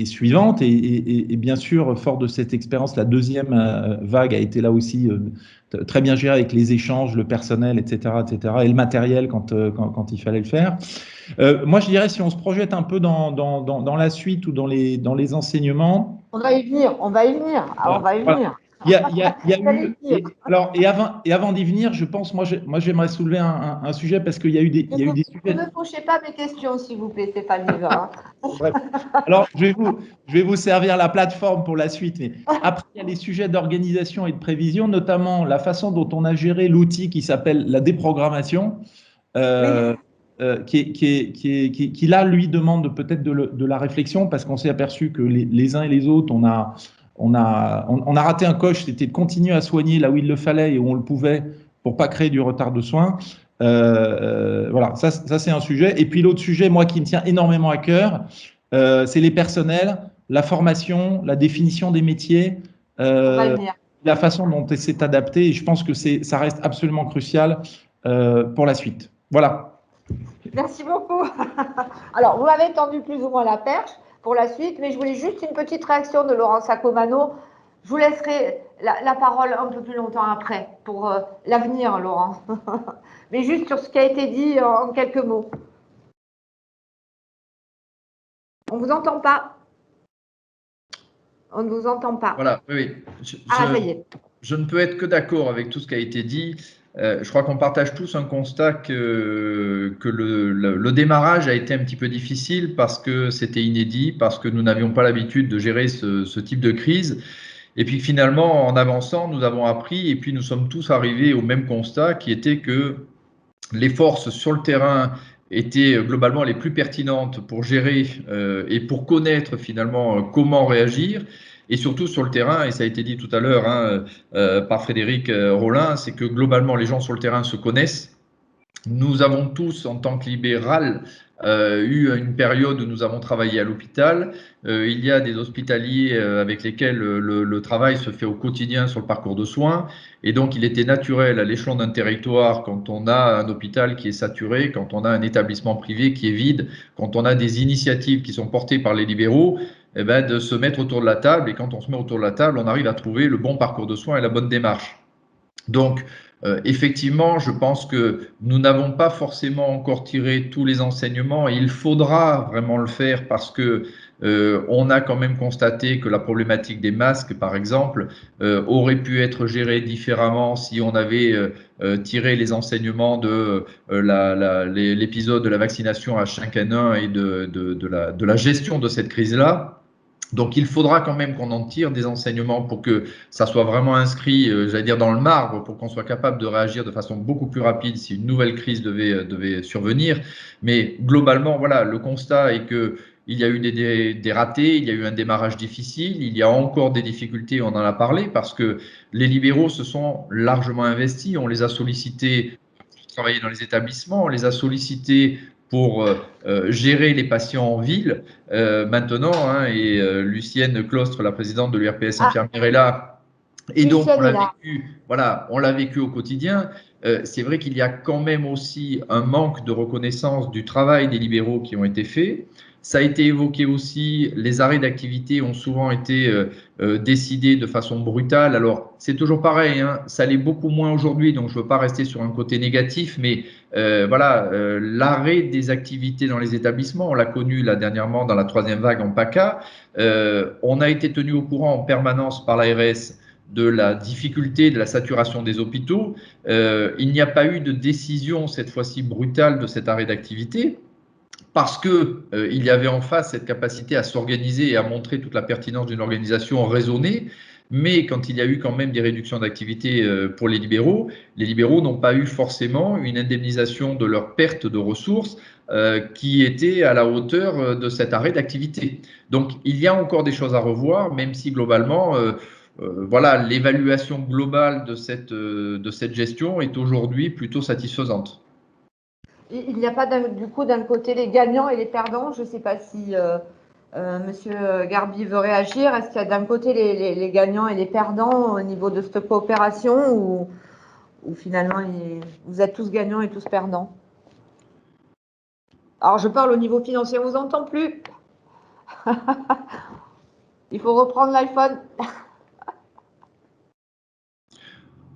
suivantes et bien sûr, fort de cette expérience, la 2e vague a été là aussi très bien gérée avec les échanges, le personnel, etc., et le matériel quand il fallait le faire. Moi, je dirais, si on se projette un peu dans la suite ou dans les enseignements… On va y venir. Il y a eu, et avant d'y venir, je pense, moi j'aimerais soulever un sujet parce qu'il y a eu des sujets… Ne fauchez pas mes questions, s'il vous plaît, Stéphane Livin. Bref. Alors, je vais vous servir la plateforme pour la suite. Mais après, il y a les sujets d'organisation et de prévision, notamment la façon dont on a géré l'outil qui s'appelle la déprogrammation. Qui là, lui, demande peut-être de la réflexion parce qu'on s'est aperçu que les uns et les autres, on a raté un coche, c'était de continuer à soigner là où il le fallait et où on le pouvait pour pas créer du retard de soins. Voilà, ça c'est un sujet. Et puis l'autre sujet, moi, qui me tient énormément à cœur, c'est les personnels, la formation, la définition des métiers, la façon dont c'est adapté. Et je pense que ça reste absolument crucial pour la suite. Voilà. Merci beaucoup. Alors, vous m'avez tendu plus ou moins la perche pour la suite, mais je voulais juste une petite réaction de Laurent Sacomano. Je vous laisserai la parole un peu plus longtemps après pour l'avenir, Laurent. Mais juste sur ce qui a été dit en quelques mots. On ne vous entend pas. On ne vous entend pas. Voilà, oui. Ça y est. Je ne peux être que d'accord avec tout ce qui a été dit. Je crois qu'on partage tous un constat que le démarrage a été un petit peu difficile parce que c'était inédit, parce que nous n'avions pas l'habitude de gérer ce type de crise. Et puis finalement, en avançant, nous avons appris et puis nous sommes tous arrivés au même constat qui était que les forces sur le terrain étaient globalement les plus pertinentes pour gérer et pour connaître finalement comment réagir. Et surtout sur le terrain, et ça a été dit tout à l'heure par Frédéric Rollin, c'est que globalement les gens sur le terrain se connaissent. Nous avons tous, en tant que libéral, eu une période où nous avons travaillé à l'hôpital. Il y a des hospitaliers avec lesquels le travail se fait au quotidien sur le parcours de soins. Et donc, il était naturel à l'échelon d'un territoire, quand on a un hôpital qui est saturé, quand on a un établissement privé qui est vide, quand on a des initiatives qui sont portées par les libéraux, eh ben, de se mettre autour de la table. Et quand on se met autour de la table, on arrive à trouver le bon parcours de soins et la bonne démarche. Donc, effectivement, je pense que nous n'avons pas forcément encore tiré tous les enseignements et il faudra vraiment le faire parce que on a quand même constaté que la problématique des masques, par exemple, aurait pu être gérée différemment si on avait tiré les enseignements de l'épisode de la vaccination H5N1 et de la gestion de cette crise-là. Donc, il faudra quand même qu'on en tire des enseignements pour que ça soit vraiment inscrit, j'allais dire, dans le marbre, pour qu'on soit capable de réagir de façon beaucoup plus rapide si une nouvelle crise devait survenir. Mais globalement, voilà, le constat est que il y a eu des ratés, il y a eu un démarrage difficile, il y a encore des difficultés, on en a parlé, parce que les libéraux se sont largement investis, on les a sollicités pour travailler dans les établissements, on les a sollicités pour gérer les patients en ville. Maintenant, et Lucienne Clostre, la présidente de l'URPS infirmière, est là. Et donc, on l'a vécu au quotidien. C'est vrai qu'il y a quand même aussi un manque de reconnaissance du travail des libéraux qui ont été faits. Ça a été évoqué aussi, les arrêts d'activité ont souvent été décidés de façon brutale. Alors, c'est toujours pareil, hein, ça l'est beaucoup moins aujourd'hui, donc je ne veux pas rester sur un côté négatif, mais l'arrêt des activités dans les établissements, on l'a connu là dernièrement dans la 3e vague en PACA. On a été tenu au courant en permanence par l'ARS de la difficulté de la saturation des hôpitaux. Il n'y a pas eu de décision cette fois-ci brutale de cet arrêt d'activité, parce qu'il y avait en face cette capacité à s'organiser et à montrer toute la pertinence d'une organisation raisonnée. Mais quand il y a eu quand même des réductions d'activité pour les libéraux n'ont pas eu forcément une indemnisation de leur perte de ressources qui était à la hauteur de cet arrêt d'activité. Donc il y a encore des choses à revoir, même si globalement, voilà, l'évaluation globale de cette gestion est aujourd'hui plutôt satisfaisante. Il n'y a pas du coup d'un côté les gagnants et les perdants. Je ne sais pas si Monsieur Garbi veut réagir. Est-ce qu'il y a d'un côté les gagnants et les perdants au niveau de cette coopération ou finalement vous êtes tous gagnants et tous perdants? Alors je parle au niveau financier, on ne vous entend plus. Il faut reprendre l'iPhone.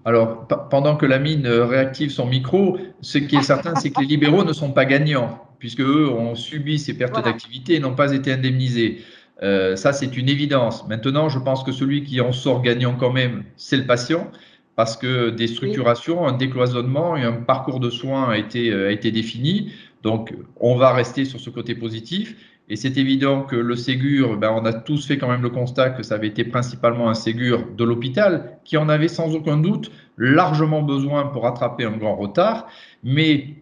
Alors, pendant que Lamine réactive son micro, ce qui est certain, c'est que les libéraux ne sont pas gagnants, puisque eux ont subi ces pertes d'activité et n'ont pas été indemnisés. Ça, c'est une évidence. Maintenant, je pense que celui qui en sort gagnant quand même, c'est le patient, parce que des structurations, un décloisonnement et un parcours de soins a été défini. Donc, on va rester sur ce côté positif. Et c'est évident que le Ségur, on a tous fait quand même le constat que ça avait été principalement un Ségur de l'hôpital, qui en avait sans aucun doute largement besoin pour rattraper un grand retard. Mais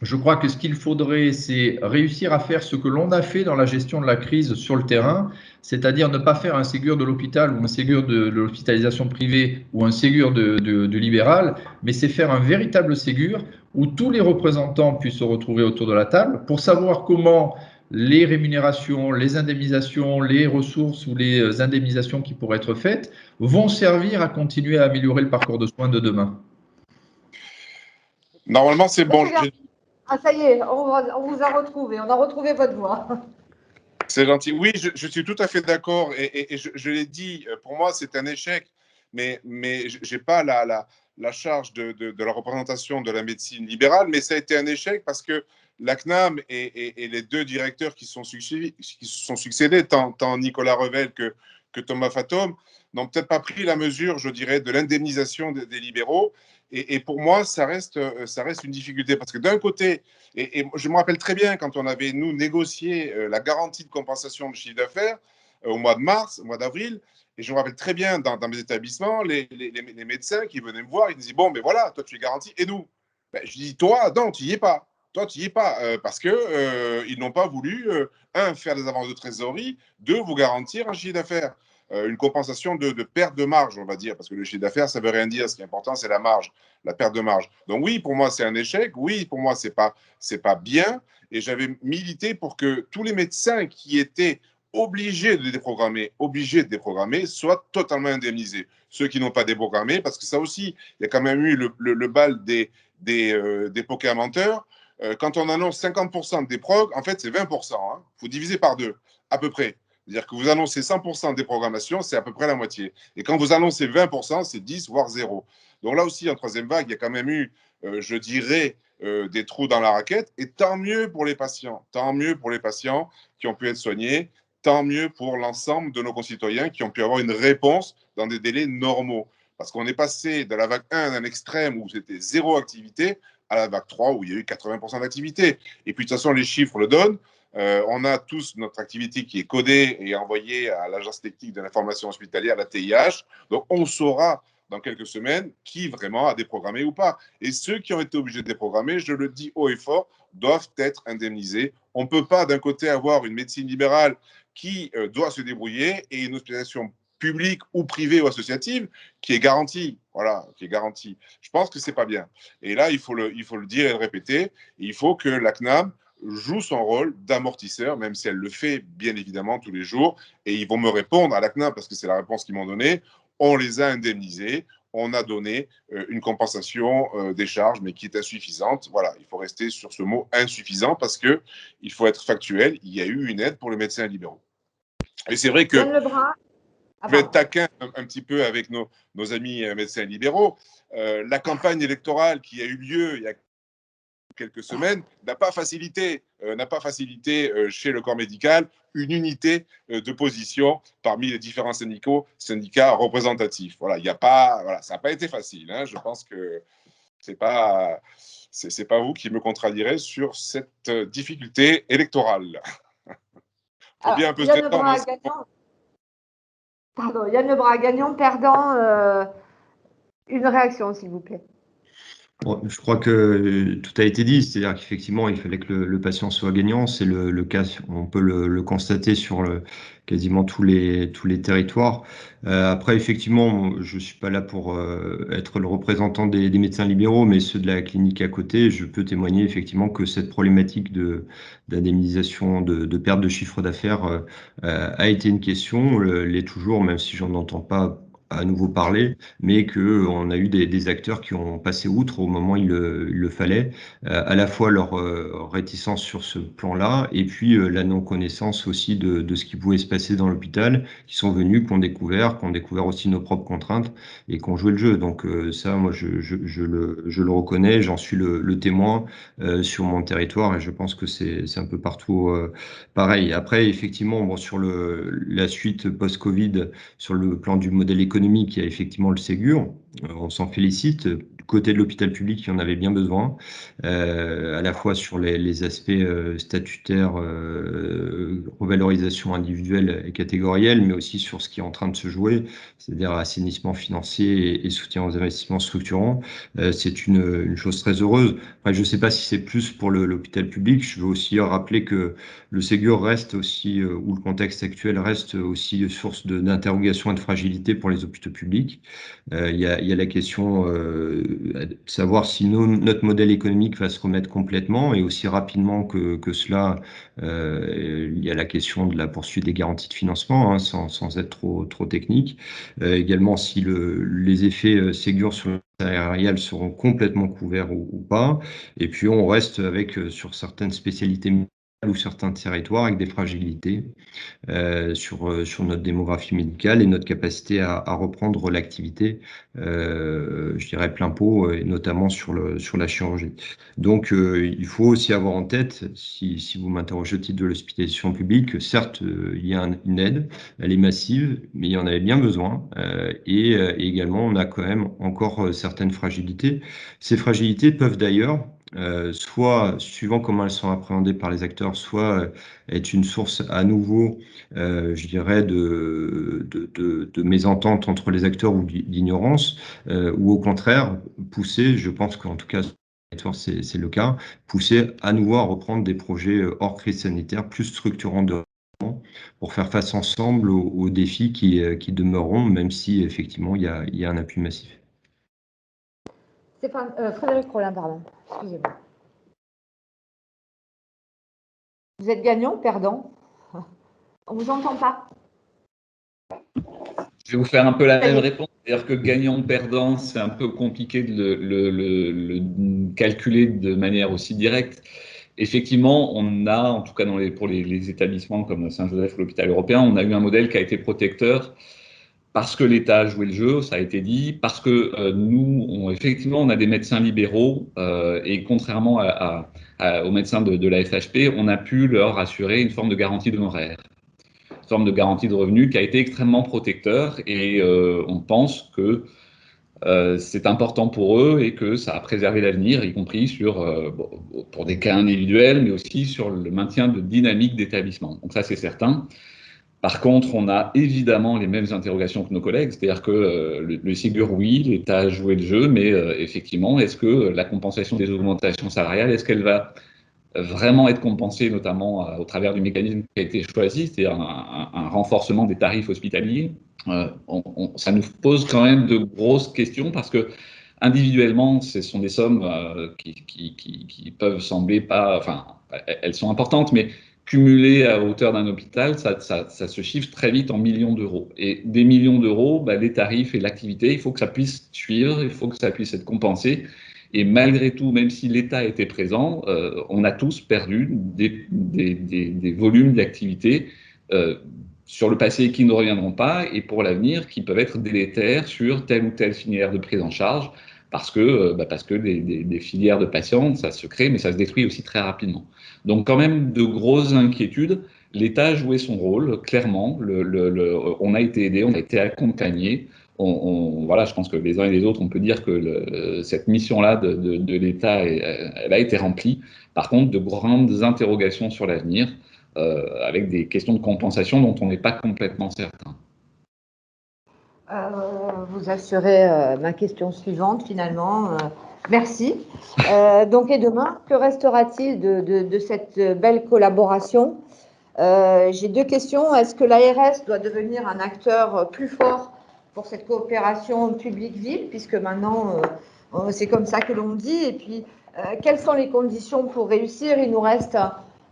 je crois que ce qu'il faudrait, c'est réussir à faire ce que l'on a fait dans la gestion de la crise sur le terrain, c'est-à-dire ne pas faire un Ségur de l'hôpital ou un Ségur de l'hospitalisation privée ou un Ségur de libéral, mais c'est faire un véritable Ségur où tous les représentants puissent se retrouver autour de la table pour savoir comment les rémunérations, les indemnisations, les ressources ou les indemnisations qui pourraient être faites vont servir à continuer à améliorer le parcours de soins de demain. Normalement, c'est bon. Ah, ça y est, on vous a retrouvé, on a retrouvé votre voix. C'est gentil. Oui, je suis tout à fait d'accord. Et je l'ai dit, pour moi, c'est un échec. Mais je n'ai pas la charge de la représentation de la médecine libérale. Mais ça a été un échec parce que la CNAM et les deux directeurs qui se sont succédés, tant Nicolas Revel que Thomas Fatome, n'ont peut-être pas pris la mesure, je dirais, de l'indemnisation des libéraux. Et pour moi, ça reste une difficulté. Parce que d'un côté, et je me rappelle très bien quand on avait, nous, négocié la garantie de compensation de chiffre d'affaires au mois de mars, au mois d'avril, et je me rappelle très bien dans mes établissements, les médecins qui venaient me voir, ils me disaient, bon, mais voilà, toi, tu es garanti, et nous ben, je dis, toi, non, tu n'y es pas. Toi, tu n'y es pas, parce qu'ils n'ont pas voulu, un, faire des avances de trésorerie, deux, vous garantir un chiffre d'affaires. Une compensation de perte de marge, on va dire, parce que le chiffre d'affaires, ça ne veut rien dire. Ce qui est important, c'est la marge, la perte de marge. Donc oui, pour moi, c'est un échec. Oui, pour moi, c'est pas bien. Et j'avais milité pour que tous les médecins qui étaient obligés de déprogrammer, soient totalement indemnisés. Ceux qui n'ont pas déprogrammé, parce que ça aussi, il y a quand même eu le bal des poker menteurs. Quand on annonce 50% de déprog, en fait, c'est 20%. Hein. Faut diviser par deux, à peu près. C'est-à-dire que vous annoncez 100% des programmations, c'est à peu près la moitié. Et quand vous annoncez 20%, c'est 10, voire 0. Donc là aussi, en troisième vague, il y a quand même eu, je dirais, des trous dans la raquette. Et tant mieux pour les patients. Tant mieux pour les patients qui ont pu être soignés. Tant mieux pour l'ensemble de nos concitoyens qui ont pu avoir une réponse dans des délais normaux. Parce qu'on est passé de la vague 1 d'un extrême où c'était zéro activité à la vague 3 où il y a eu 80% d'activité. Et puis de toute façon, les chiffres le donnent. On a tous notre activité qui est codée et envoyée à l'Agence technique de l'information hospitalière, la TIH. Donc, on saura dans quelques semaines qui vraiment a déprogrammé ou pas. Et ceux qui ont été obligés de déprogrammer, je le dis haut et fort, doivent être indemnisés. On ne peut pas d'un côté avoir une médecine libérale qui doit se débrouiller et une hospitalisation publique ou privée ou associative qui est garantie. Voilà, qui est garantie. Je pense que c'est pas bien. Et là, il faut le dire et le répéter. Il faut que la CNAM joue son rôle d'amortisseur, même si elle le fait bien évidemment tous les jours. Et ils vont me répondre à la CNAM, parce que c'est la réponse qu'ils m'ont donnée, on les a indemnisés, on a donné une compensation des charges, mais qui est insuffisante. Voilà, il faut rester sur ce mot insuffisant, parce qu'il faut être factuel, il y a eu une aide pour les médecins libéraux. Et c'est vrai que je vais être taquin un petit peu avec nos amis médecins libéraux. La campagne électorale qui a eu lieu il y a quelques semaines n'a pas facilité chez le corps médical une unité de position parmi les différents syndicats représentatifs. Voilà, ça n'a pas été facile. Hein. Je pense que c'est pas vous qui me contradirez sur cette difficulté électorale. Faut bien un peu se détendre. Pardon, Yann Lebras, gagnant, perdant, une réaction, s'il vous plaît. Bon, je crois que tout a été dit, c'est-à-dire qu'effectivement, il fallait que le patient soit gagnant. C'est le cas, on peut le constater sur quasiment tous les territoires. Après, effectivement, je suis pas là pour être le représentant des médecins libéraux, mais ceux de la clinique à côté, je peux témoigner effectivement que cette problématique d'indemnisation, de perte de chiffre d'affaires a été une question, l'est toujours, même si j'en entends pas à nouveau parler, mais qu'on a eu des acteurs qui ont passé outre au moment où il le fallait, à la fois leur réticence sur ce plan-là, et puis la non-connaissance aussi de ce qui pouvait se passer dans l'hôpital, qui sont venus, qui ont découvert aussi nos propres contraintes, et qui ont joué le jeu. Donc ça, moi, je le reconnais, j'en suis le témoin sur mon territoire, et je pense que c'est un peu partout pareil. Après, effectivement, bon, sur la suite post-Covid, sur le plan du modèle économique, il y a effectivement le Ségur, on s'en félicite. Du côté de l'hôpital public, il y en avait bien besoin, à la fois sur les aspects statutaires, revalorisation individuelle et catégorielle, mais aussi sur ce qui est en train de se jouer, c'est-à-dire assainissement financier et soutien aux investissements structurants. C'est une chose très heureuse. Après, je ne sais pas si c'est plus pour l'hôpital public. Je veux aussi rappeler que le Ségur reste aussi, ou le contexte actuel reste aussi source d'interrogation et de fragilité pour les hôpitaux publics. Il y a la question de savoir si notre modèle économique va se remettre complètement et aussi rapidement que cela. Il y a la question de la poursuite des garanties de financement, hein, sans être trop technique. Également, si les effets Ségur sur salariales seront complètement couverts ou pas. Et puis, on reste avec, sur certaines spécialités médicales ou certains territoires, avec des fragilités sur notre démographie médicale et notre capacité à reprendre l'activité, je dirais plein pot, et notamment sur la chirurgie. Donc, il faut aussi avoir en tête, si vous m'interrogez au titre de l'hospitalisation publique, que certes, il y a une aide, elle est massive, mais il y en avait bien besoin. Et également, on a quand même encore certaines fragilités. Ces fragilités peuvent d'ailleurs, soit, suivant comment elles sont appréhendées par les acteurs, soit être une source à nouveau, je dirais, de mésentente entre les acteurs ou d'ignorance, ou au contraire, pousser, je pense qu'en tout cas, c'est le cas, pousser à nouveau à reprendre des projets hors crise sanitaire plus structurants de pour faire face ensemble aux défis qui demeureront, même si effectivement il y a un appui massif. Frédéric Rollin, pardon. Excusez-moi. Vous êtes gagnant ou perdant? On ne vous entend pas. Je vais vous faire un peu la même réponse. C'est-à-dire que gagnant-perdant, c'est un peu compliqué de le calculer de manière aussi directe. Effectivement, on a, en tout cas pour les établissements comme Saint-Joseph ou l'hôpital européen, on a eu un modèle qui a été protecteur parce que l'État a joué le jeu, ça a été dit, parce que nous, effectivement, on a des médecins libéraux et contrairement aux médecins de la FHP, on a pu leur assurer une forme de garantie d'honoraires, une forme de garantie de revenus qui a été extrêmement protecteur et on pense que c'est important pour eux et que ça a préservé l'avenir, y compris pour des cas individuels, mais aussi sur le maintien de dynamique d'établissement. Donc ça, c'est certain. Par contre, on a évidemment les mêmes interrogations que nos collègues, c'est-à-dire que le Ségur, oui, l'État a joué le jeu, mais effectivement, est-ce que la compensation des augmentations salariales, est-ce qu'elle va vraiment être compensée, notamment au travers du mécanisme qui a été choisi, c'est-à-dire un renforcement des tarifs hospitaliers? Ça nous pose quand même de grosses questions parce que individuellement, ce sont des sommes qui peuvent sembler pas, enfin, elles sont importantes, mais cumulées à hauteur d'un hôpital, ça se chiffre très vite en millions d'euros. Et des millions d'euros, les tarifs et l'activité, il faut que ça puisse suivre, il faut que ça puisse être compensé. Et malgré tout, même si l'État était présent, on a tous perdu des volumes d'activité sur le passé qui ne reviendront pas et pour l'avenir qui peuvent être délétères sur telle ou telle filière de prise en charge parce que des filières de patients, ça se crée, mais ça se détruit aussi très rapidement. Donc quand même de grosses inquiétudes. L'État a joué son rôle, clairement. On a été aidé, on a été accompagné. Voilà, je pense que les uns et les autres, on peut dire que cette mission-là de l'État, elle a été remplie. Par contre, de grandes interrogations sur l'avenir, avec des questions de compensation dont on n'est pas complètement certain. Vous assurez ma question suivante, finalement. Merci. Donc, et demain, que restera-t-il de cette belle collaboration? J'ai deux questions. Est-ce que l'ARS doit devenir un acteur plus fort pour cette coopération public-ville, puisque maintenant, c'est comme ça que l'on dit? Et puis, quelles sont les conditions pour réussir? Il nous reste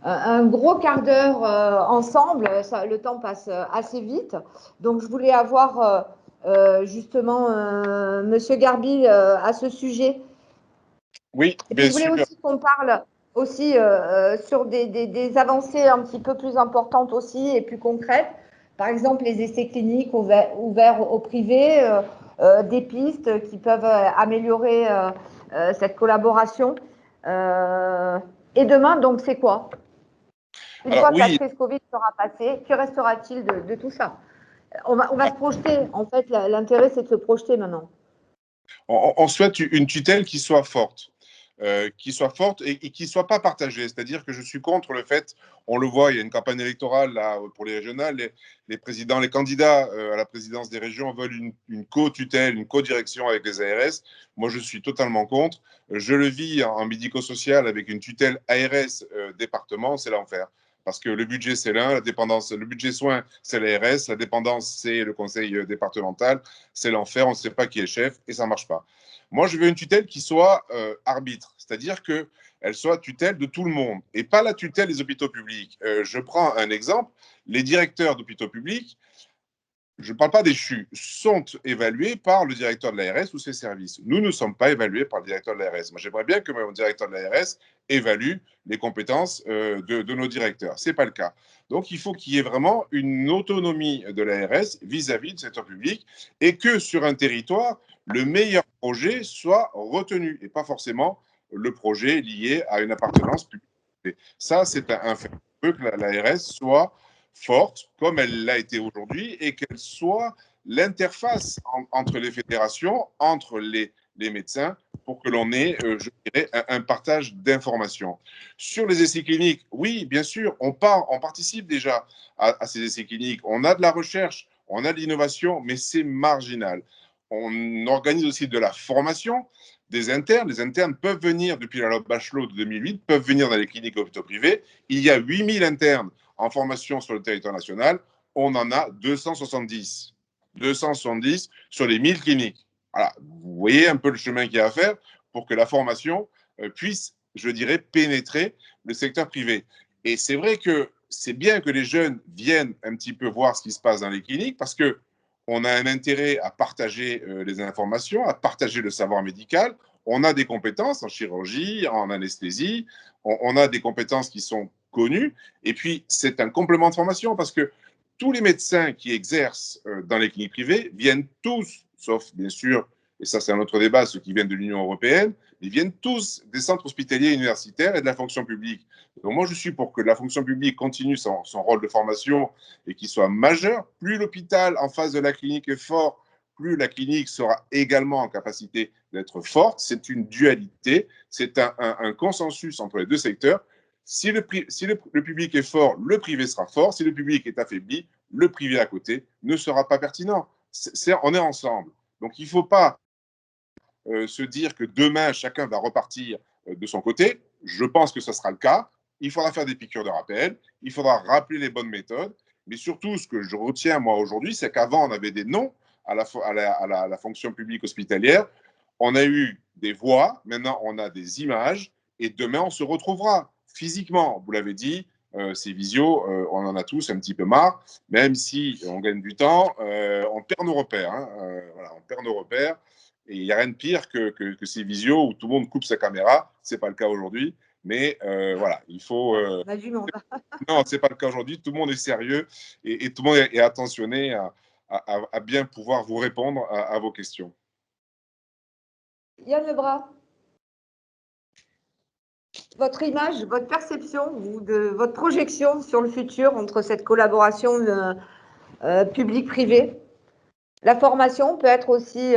un gros quart d'heure ensemble. Le temps passe assez vite. Donc, je voulais avoir justement Monsieur Garbi à ce sujet. Oui, et puis, je voulais aussi qu'on parle aussi sur des avancées un petit peu plus importantes aussi et plus concrètes. Par exemple, les essais cliniques ouverts au privé, des pistes qui peuvent améliorer cette collaboration. Et demain, donc, c'est quoi? Une fois que la crise Covid sera passée, que restera-t-il de tout ça? On va se projeter. En fait, l'intérêt, c'est de se projeter maintenant. On souhaite une tutelle qui soit forte. Et qui ne soit pas partagée. C'est-à-dire que je suis contre le fait, on le voit, il y a une campagne électorale là, pour les régionales, les présidents, les candidats à la présidence des régions veulent une co-tutelle, une co-direction avec les ARS. Moi, je suis totalement contre. Je le vis en médico-social avec une tutelle ARS département, c'est l'enfer. Parce que le budget, c'est l'un, la dépendance, le budget soins, c'est l'ARS, la dépendance, c'est le conseil départemental, c'est l'enfer, on ne sait pas qui est chef et ça ne marche pas. Moi, je veux une tutelle qui soit arbitre, c'est-à-dire qu'elle soit tutelle de tout le monde et pas la tutelle des hôpitaux publics. Je prends un exemple, les directeurs d'hôpitaux publics, je ne parle pas des CHU, sont évalués par le directeur de l'ARS ou ses services. Nous ne sommes pas évalués par le directeur de l'ARS. Moi, j'aimerais bien que mon directeur de l'ARS évalue les compétences de nos directeurs. Ce n'est pas le cas. Donc, il faut qu'il y ait vraiment une autonomie de l'ARS vis-à-vis du secteur public et que sur un territoire, le meilleur projet soit retenu et pas forcément le projet lié à une appartenance publique. Ça, c'est un fait. Il faut que l'ARS soit forte, comme elle l'a été aujourd'hui, et qu'elle soit l'interface entre les fédérations, entre les médecins, pour que l'on ait, je dirais, un partage d'informations. Sur les essais cliniques, oui, bien sûr, on participe déjà à ces essais cliniques. On a de la recherche, on a de l'innovation, mais c'est marginal. On organise aussi de la formation des internes. Les internes peuvent venir, depuis la loi Bachelot de 2008, peuvent venir dans les cliniques hôpitaux privés. Il y a 8000 internes en formation sur le territoire national, on en a 270. 270 sur les 1000 cliniques. Voilà, vous voyez un peu le chemin qu'il y a à faire pour que la formation puisse, je dirais, pénétrer le secteur privé. Et c'est vrai que c'est bien que les jeunes viennent un petit peu voir ce qui se passe dans les cliniques parce qu'on a un intérêt à partager les informations, à partager le savoir médical. On a des compétences en chirurgie, en anesthésie, on a des compétences qui sont connues. Et puis, c'est un complément de formation parce que tous les médecins qui exercent dans les cliniques privées viennent tous, sauf bien sûr, et ça c'est un autre débat, ceux qui viennent de l'Union européenne, ils viennent tous des centres hospitaliers universitaires et de la fonction publique. Donc moi, je suis pour que la fonction publique continue son rôle de formation et qu'il soit majeur. Plus l'hôpital en face de la clinique est fort, plus la clinique sera également en capacité d'être forte. C'est une dualité, c'est un consensus entre les deux secteurs. Si le public est fort, le privé sera fort. Si le public est affaibli, le privé à côté ne sera pas pertinent. On est ensemble. Donc, il ne faut pas se dire que demain, chacun va repartir de son côté. Je pense que ce sera le cas. Il faudra faire des piqûres de rappel. Il faudra rappeler les bonnes méthodes. Mais surtout, ce que je retiens, moi, aujourd'hui, c'est qu'avant, on avait des noms à la fonction publique hospitalière. On a eu des voix. Maintenant, on a des images. Et demain, on se retrouvera physiquement. Vous l'avez dit, ces visios, on en a tous un petit peu marre. Même si on gagne du temps, on perd nos repères. Voilà, on perd nos repères. Et il n'y a rien de pire que ces visios où tout le monde coupe sa caméra. Ce n'est pas le cas aujourd'hui. Mais voilà, il faut. On a du monde. Non, ce n'est pas le cas aujourd'hui. Tout le monde est sérieux et tout le monde est attentionné à bien pouvoir vous répondre à vos questions. Yann Lebras, votre image, votre perception, votre projection sur le futur entre cette collaboration public-privé. La formation peut être aussi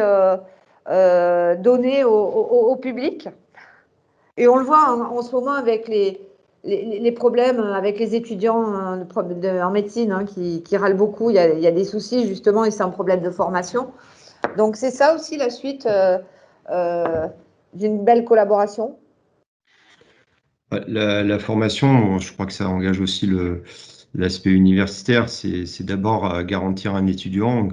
donnée au public. Et on le voit en ce moment avec les problèmes avec les étudiants en médecine qui râlent beaucoup. Il y a des soucis justement et c'est un problème de formation. Donc c'est ça aussi la suite d'une belle collaboration. La formation, je crois que ça engage aussi l'aspect universitaire. C'est d'abord garantir à un étudiant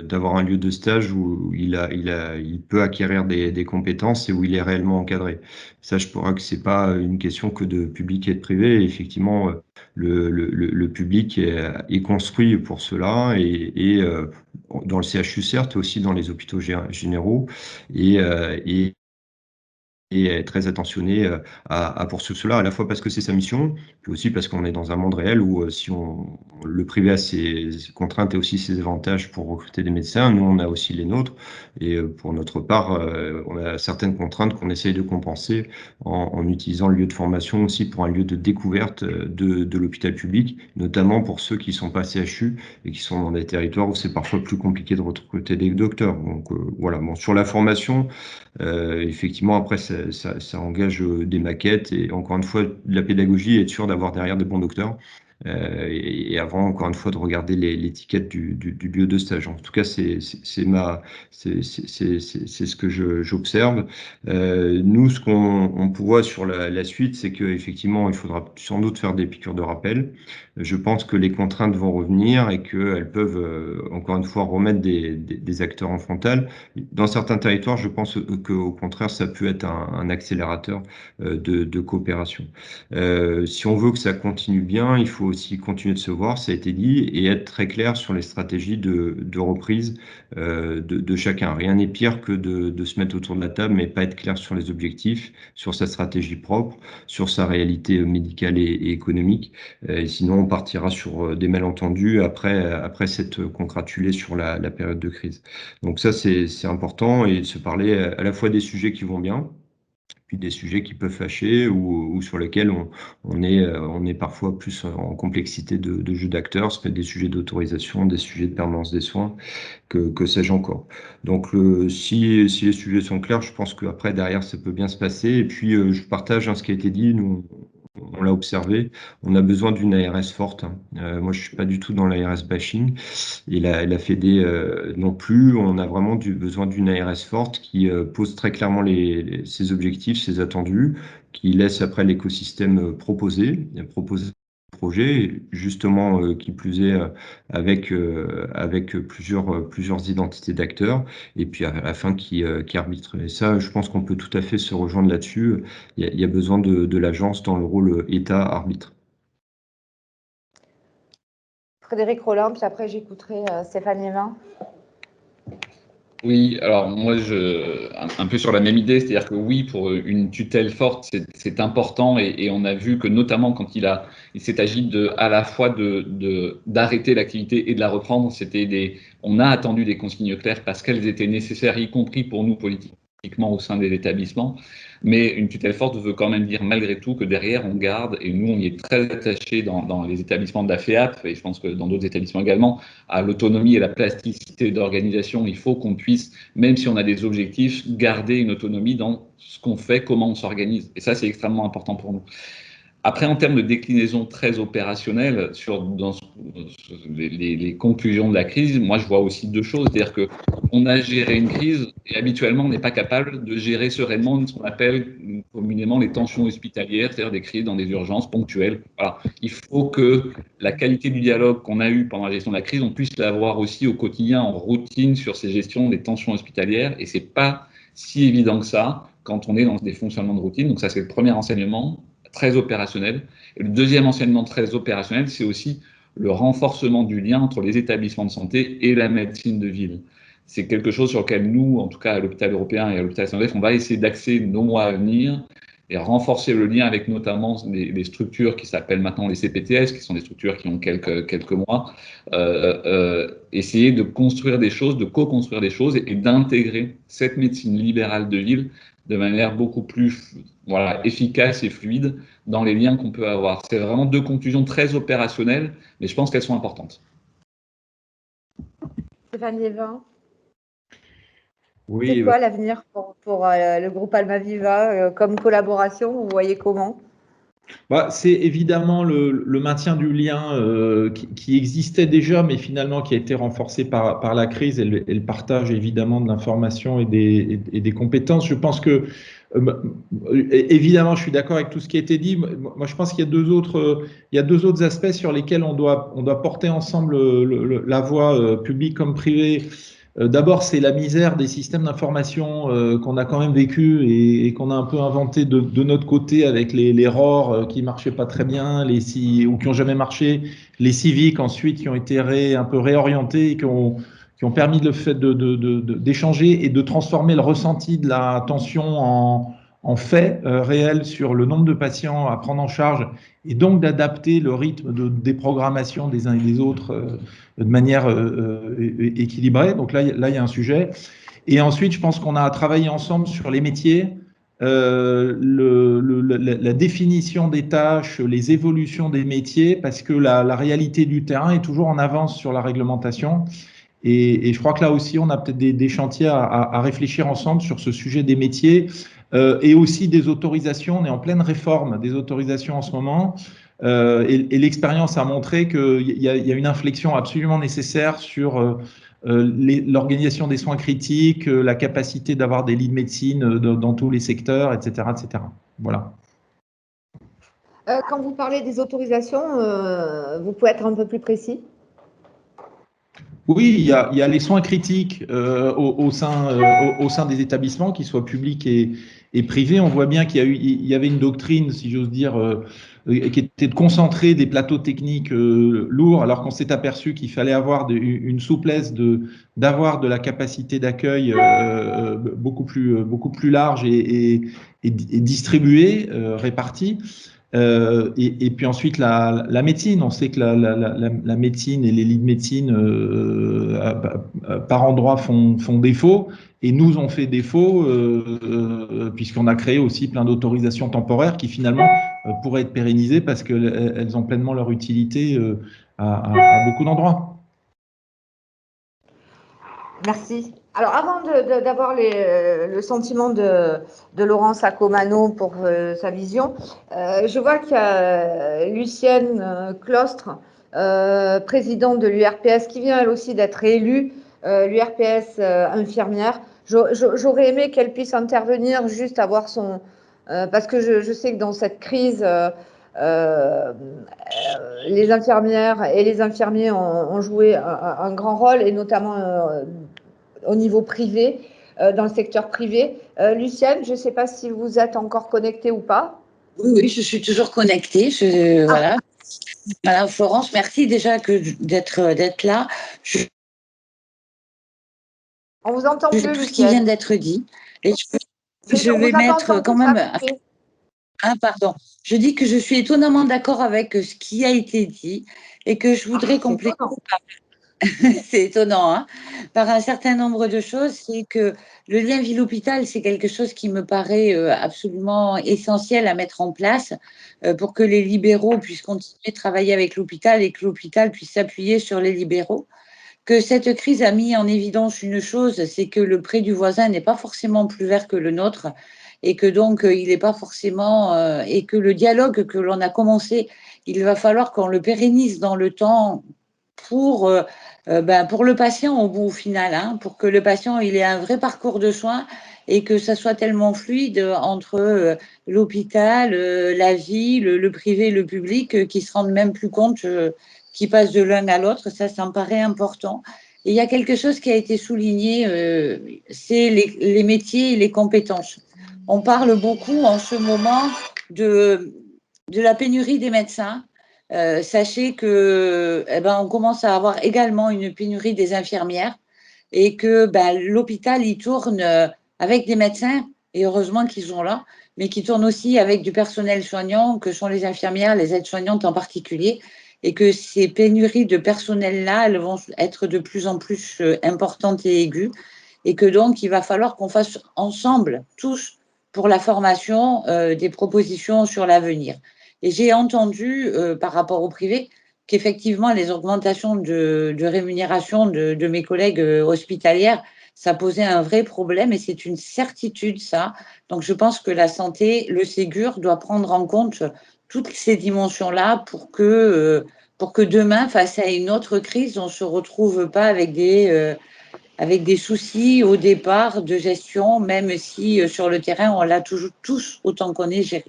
d'avoir un lieu de stage où il peut acquérir des compétences et où il est réellement encadré. Ça, je crois que c'est pas une question que de public et de privé. Effectivement, le public est construit pour cela et dans le CHU certes, aussi dans les hôpitaux généraux et est très attentionné à poursuivre cela, à la fois parce que c'est sa mission, puis aussi parce qu'on est dans un monde réel où si le privé a ses contraintes et aussi ses avantages pour recruter des médecins, nous on a aussi les nôtres, et pour notre part, on a certaines contraintes qu'on essaye de compenser en utilisant le lieu de formation aussi pour un lieu de découverte de l'hôpital public, notamment pour ceux qui ne sont pas CHU et qui sont dans des territoires où c'est parfois plus compliqué de recruter des docteurs. Donc voilà, bon, sur la formation, effectivement, après, ça engage des maquettes et encore une fois, de la pédagogie et être sûr d'avoir derrière des bons docteurs. Et avant, encore une fois, de regarder l'étiquette du lieu de stage. En tout cas, c'est ce que j'observe. Nous, ce qu'on voit sur la suite, c'est qu'effectivement, il faudra sans doute faire des piqûres de rappel. Je pense que les contraintes vont revenir et qu'elles peuvent, encore une fois, remettre des acteurs en frontal. Dans certains territoires, je pense qu'au contraire, ça peut être un accélérateur de coopération. Si on veut que ça continue bien, il faut aussi continuer de se voir, ça a été dit, et être très clair sur les stratégies de reprise de chacun. Rien n'est pire que de se mettre autour de la table, mais pas être clair sur les objectifs, sur sa stratégie propre, sur sa réalité médicale et économique. Et sinon, on partira sur des malentendus après s'être congratulé sur la période de crise. Donc ça, c'est important, et de se parler à la fois des sujets qui vont bien, puis des sujets qui peuvent fâcher ou sur lesquels on est parfois plus en complexité de jeu d'acteurs. Ça peut être des sujets d'autorisation, des sujets de permanence des soins, que sais-je encore. Donc, si les sujets sont clairs, je pense qu'après, derrière, ça peut bien se passer. Et puis, je partage ce qui a été dit. Nous, on l'a observé, on a besoin d'une ARS forte. Moi, je ne suis pas du tout dans l'ARS bashing, et la Fédé non plus. On a vraiment besoin d'une ARS forte qui pose très clairement ses objectifs, ses attendus, qui laisse après l'écosystème proposer projet, justement, qui plus est, avec plusieurs identités d'acteurs, et puis à la fin qui arbitre. Et ça, je pense qu'on peut tout à fait se rejoindre là-dessus. Il y a besoin de l'agence dans le rôle État-arbitre. Frédéric Rollin, puis après j'écouterai Stéphane Liévin. Oui, alors moi, un peu sur la même idée, c'est-à-dire que oui, pour une tutelle forte, c'est important, et on a vu que notamment quand il s'est agi à la fois d'arrêter l'activité et de la reprendre, on a attendu des consignes claires parce qu'elles étaient nécessaires, y compris pour nous politiquement au sein des établissements. Mais une tutelle forte veut quand même dire malgré tout que derrière on garde, et nous on y est très attachés dans les établissements de la FEAP, et je pense que dans d'autres établissements également, à l'autonomie et la plasticité d'organisation. Il faut qu'on puisse, même si on a des objectifs, garder une autonomie dans ce qu'on fait, comment on s'organise. Et ça, c'est extrêmement important pour nous. Après, en termes de déclinaison très opérationnelle, dans les conclusions de la crise, moi, je vois aussi deux choses. C'est-à-dire qu'on a géré une crise et habituellement, on n'est pas capable de gérer sereinement ce qu'on appelle communément les tensions hospitalières, c'est-à-dire des crises dans des urgences ponctuelles. Voilà. Il faut que la qualité du dialogue qu'on a eu pendant la gestion de la crise, on puisse l'avoir aussi au quotidien, en routine, sur ces gestions des tensions hospitalières. Et c'est pas si évident que ça quand on est dans des fonctionnements de routine. Donc ça, c'est le premier enseignement, très opérationnel. Et le deuxième enseignement très opérationnel, c'est aussi le renforcement du lien entre les établissements de santé et la médecine de ville. C'est quelque chose sur lequel nous, en tout cas à l'hôpital européen et à l'hôpital Saint-Joseph, on va essayer d'axer nos mois à venir et renforcer le lien avec notamment les structures qui s'appellent maintenant les CPTS, qui sont des structures qui ont quelques mois, essayer de construire des choses, de co-construire des choses et d'intégrer cette médecine libérale de ville de manière beaucoup plus efficace et fluide dans les liens qu'on peut avoir. C'est vraiment deux conclusions très opérationnelles, mais je pense qu'elles sont importantes. Stéphane Liévin. Oui, c'est quoi l'avenir pour le groupe Almaviva comme collaboration? Vous voyez comment? C'est évidemment le maintien du lien qui existait déjà, mais finalement qui a été renforcé par la crise, et le partage évidemment de l'information et des compétences. Je pense que, évidemment, je suis d'accord avec tout ce qui a été dit. Moi, je pense qu'il y a deux autres aspects sur lesquels on doit porter ensemble la voix publique comme privée. D'abord, c'est la misère des systèmes d'information qu'on a quand même vécu et qu'on a un peu inventé de notre côté avec les ROR qui marchaient pas très bien, ou qui ont jamais marché, les civiques ensuite qui ont été un peu réorientés et qui ont permis le fait d'échanger et de transformer le ressenti de la tension en fait réel sur le nombre de patients à prendre en charge, et donc d'adapter le rythme de déprogrammation des uns et des autres de manière équilibrée. Donc là, il y a un sujet. Et ensuite, je pense qu'on a travaillé ensemble sur les métiers, la définition des tâches, les évolutions des métiers, parce que la réalité du terrain est toujours en avance sur la réglementation. Et je crois que là aussi, on a peut-être des chantiers à réfléchir ensemble sur ce sujet des métiers et aussi des autorisations. On est en pleine réforme des autorisations en ce moment. Et l'expérience a montré qu'il y a une inflexion absolument nécessaire sur l'organisation des soins critiques, la capacité d'avoir des lits de médecine dans tous les secteurs, etc., etc. Voilà. Quand vous parlez des autorisations, vous pouvez être un peu plus précis? Oui, il y a les soins critiques au sein des établissements, qu'ils soient publics et privés. On voit bien qu'il y avait une doctrine, si j'ose dire, qui était de concentrer des plateaux techniques lourds, alors qu'on s'est aperçu qu'il fallait avoir une souplesse d'avoir de la capacité d'accueil beaucoup plus large et distribuée, répartie. Et puis ensuite la médecine, on sait que la médecine et les lits de médecine par endroits font défaut, et nous ont fait défaut puisqu'on a créé aussi plein d'autorisations temporaires qui finalement pourraient être pérennisées parce qu'elles ont pleinement leur utilité à beaucoup d'endroits. Merci. Alors, avant d'avoir le sentiment de Laurence Accomano pour sa vision, je vois qu'il y a Lucienne Clostre, présidente de l'URPS, qui vient elle aussi d'être élue, l'URPS infirmière. J'aurais aimé qu'elle puisse intervenir, juste avoir son... parce que je sais que dans cette crise, les infirmières et les infirmiers ont joué un grand rôle, et notamment au niveau privé, dans le secteur privé. Lucienne, je ne sais pas si vous êtes encore connectée ou pas. Oui, je suis toujours connectée. Voilà. Voilà, Florence, merci déjà d'être là. On vous entend plus, tout Lucienne. Ce qui vient d'être dit. Et je vais mettre quand même... Ah, pardon. Je dis que je suis étonnamment d'accord avec ce qui a été dit et que je voudrais compléter. C'est étonnant, hein, par un certain nombre de choses. C'est que le lien ville-hôpital, c'est quelque chose qui me paraît absolument essentiel à mettre en place pour que les libéraux puissent continuer de travailler avec l'hôpital et que l'hôpital puisse s'appuyer sur les libéraux. Que cette crise a mis en évidence une chose, c'est que le pré du voisin n'est pas forcément plus vert que le nôtre, et que donc il n'est pas forcément, et que le dialogue que l'on a commencé, il va falloir qu'on le pérennise dans le temps pour le patient au final, hein, pour que le patient il ait un vrai parcours de soins et que ça soit tellement fluide entre l'hôpital, la vie, le privé, le public, qu'ils se rendent même plus compte qu'ils passent de l'un à l'autre. Ça me paraît important. Et il y a quelque chose qui a été souligné, c'est les métiers et les compétences. On parle beaucoup en ce moment de la pénurie des médecins. Sachez que on commence à avoir également une pénurie des infirmières et que l'hôpital il tourne avec des médecins, et heureusement qu'ils sont là, mais qui tourne aussi avec du personnel soignant que sont les infirmières, les aides-soignantes en particulier, et que ces pénuries de personnel-là, elles vont être de plus en plus importantes et aiguës, et que donc il va falloir qu'on fasse ensemble, tous, pour la formation, des propositions sur l'avenir. Et j'ai entendu, par rapport au privé, qu'effectivement, les augmentations de rémunération de mes collègues hospitalières, ça posait un vrai problème, et c'est une certitude, ça. Donc, je pense que la santé, le Ségur, doit prendre en compte toutes ces dimensions-là pour que demain, face à une autre crise, on ne se retrouve pas avec des soucis au départ de gestion, même si sur le terrain, on l'a toujours tous autant qu'on est géré.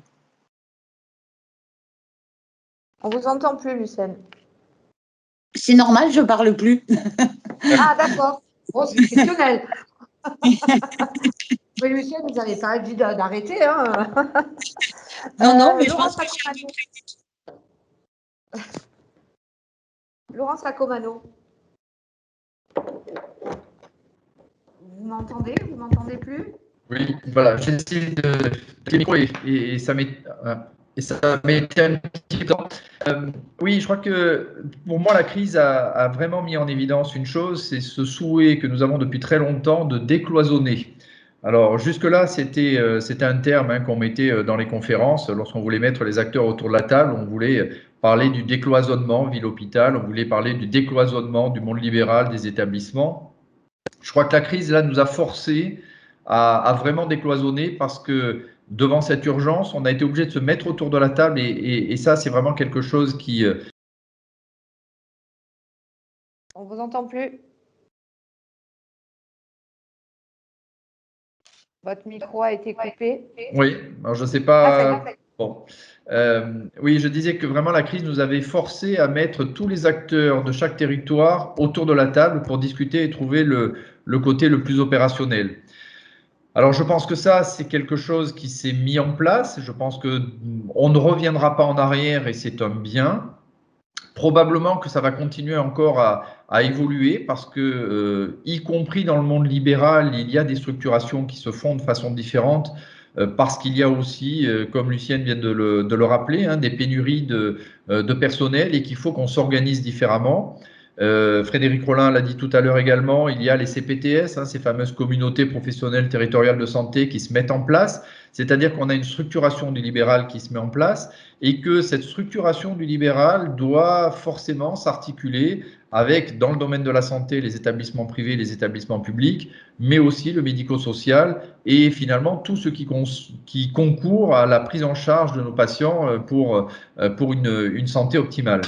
On ne vous entend plus, Lucienne. C'est normal, je ne parle plus. Ah, d'accord. Bon, c'est exceptionnel. Mais Lucienne, vous n'avez pas dit d'arrêter. Hein. Non, mais je pense que Laurence Accomano. Vous m'entendez? Vous m'entendez plus? Oui, voilà, j'essaie de micro et ça m'est un petit temps. Oui, je crois que pour moi, la crise a vraiment mis en évidence une chose, c'est ce souhait que nous avons depuis très longtemps de décloisonner. Alors, jusque-là, c'était un terme qu'on mettait dans les conférences. Lorsqu'on voulait mettre les acteurs autour de la table, on voulait parler du décloisonnement ville-hôpital, on voulait parler du décloisonnement du monde libéral, des établissements. Je crois que la crise, là, nous a forcés à vraiment décloisonner parce que devant cette urgence, on a été obligé de se mettre autour de la table et ça, c'est vraiment quelque chose qui… On ne vous entend plus. Votre micro a été coupé. Oui, alors je ne sais pas… Bon. Oui, je disais que vraiment la crise nous avait forcé à mettre tous les acteurs de chaque territoire autour de la table pour discuter et trouver le côté le plus opérationnel. Alors, je pense que ça, c'est quelque chose qui s'est mis en place. Je pense qu'on ne reviendra pas en arrière et c'est un bien. Probablement que ça va continuer encore à évoluer parce que, y compris dans le monde libéral, il y a des structurations qui se font de façon différente parce qu'il y a aussi, comme Lucienne vient de le rappeler, hein, des pénuries de personnel et qu'il faut qu'on s'organise différemment. Frédéric Rollin l'a dit tout à l'heure également, il y a les CPTS, hein, ces fameuses communautés professionnelles territoriales de santé qui se mettent en place, c'est-à-dire qu'on a une structuration du libéral qui se met en place et que cette structuration du libéral doit forcément s'articuler avec, dans le domaine de la santé, les établissements privés, les établissements publics, mais aussi le médico-social et finalement tout ce qui concourt à la prise en charge de nos patients pour une santé optimale.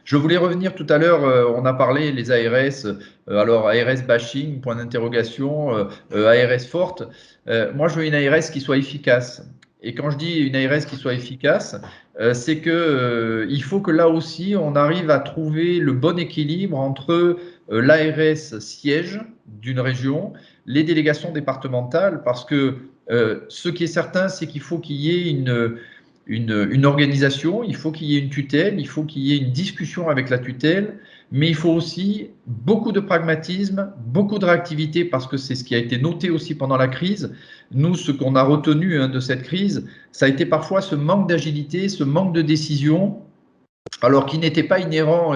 Je voulais revenir tout à l'heure, on a parlé les ARS, alors ARS bashing, point d'interrogation, ARS forte. Moi, je veux une ARS qui soit efficace. Et quand je dis une ARS qui soit efficace, c'est que il faut que là aussi, on arrive à trouver le bon équilibre entre l'ARS siège d'une région, les délégations départementales, parce que ce qui est certain, c'est qu'il faut qu'il y ait une organisation, il faut qu'il y ait une tutelle, il faut qu'il y ait une discussion avec la tutelle, mais il faut aussi beaucoup de pragmatisme, beaucoup de réactivité, parce que c'est ce qui a été noté aussi pendant la crise. Nous, ce qu'on a retenu de cette crise, ça a été parfois ce manque d'agilité, ce manque de décision, alors qui n'était pas inhérent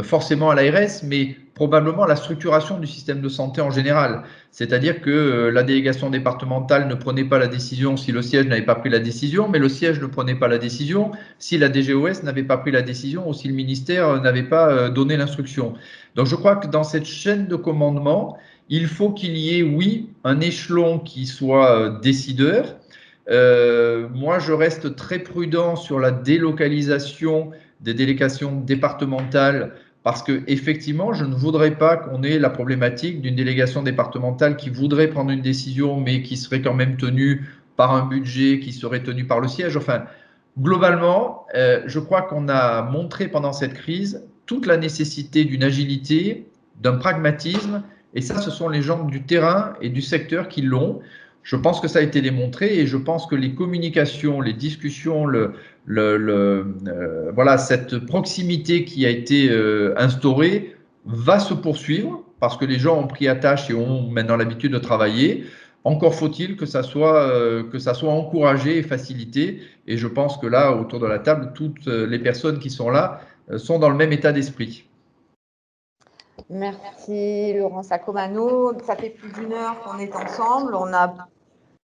forcément à l'ARS, mais probablement à la structuration du système de santé en général. C'est-à-dire que la délégation départementale ne prenait pas la décision si le siège n'avait pas pris la décision, mais le siège ne prenait pas la décision si la DGOS n'avait pas pris la décision ou si le ministère n'avait pas donné l'instruction. Donc je crois que dans cette chaîne de commandement, il faut qu'il y ait, oui, un échelon qui soit décideur. Moi, je reste très prudent sur la délocalisation des délégations départementales parce que effectivement, je ne voudrais pas qu'on ait la problématique d'une délégation départementale qui voudrait prendre une décision, mais qui serait quand même tenue par un budget qui serait tenu par le siège. Enfin, globalement, je crois qu'on a montré pendant cette crise toute la nécessité d'une agilité, d'un pragmatisme, et ça, ce sont les gens du terrain et du secteur qui l'ont. Je pense que ça a été démontré et je pense que les communications, les discussions, voilà, cette proximité qui a été instaurée va se poursuivre parce que les gens ont pris attache et ont maintenant l'habitude de travailler. Encore faut-il que ça soit encouragé et facilité. Et je pense que là, autour de la table, toutes les personnes qui sont là sont dans le même état d'esprit. Merci Laurent Sacomano. Ça fait plus d'1 heure qu'on est ensemble. On a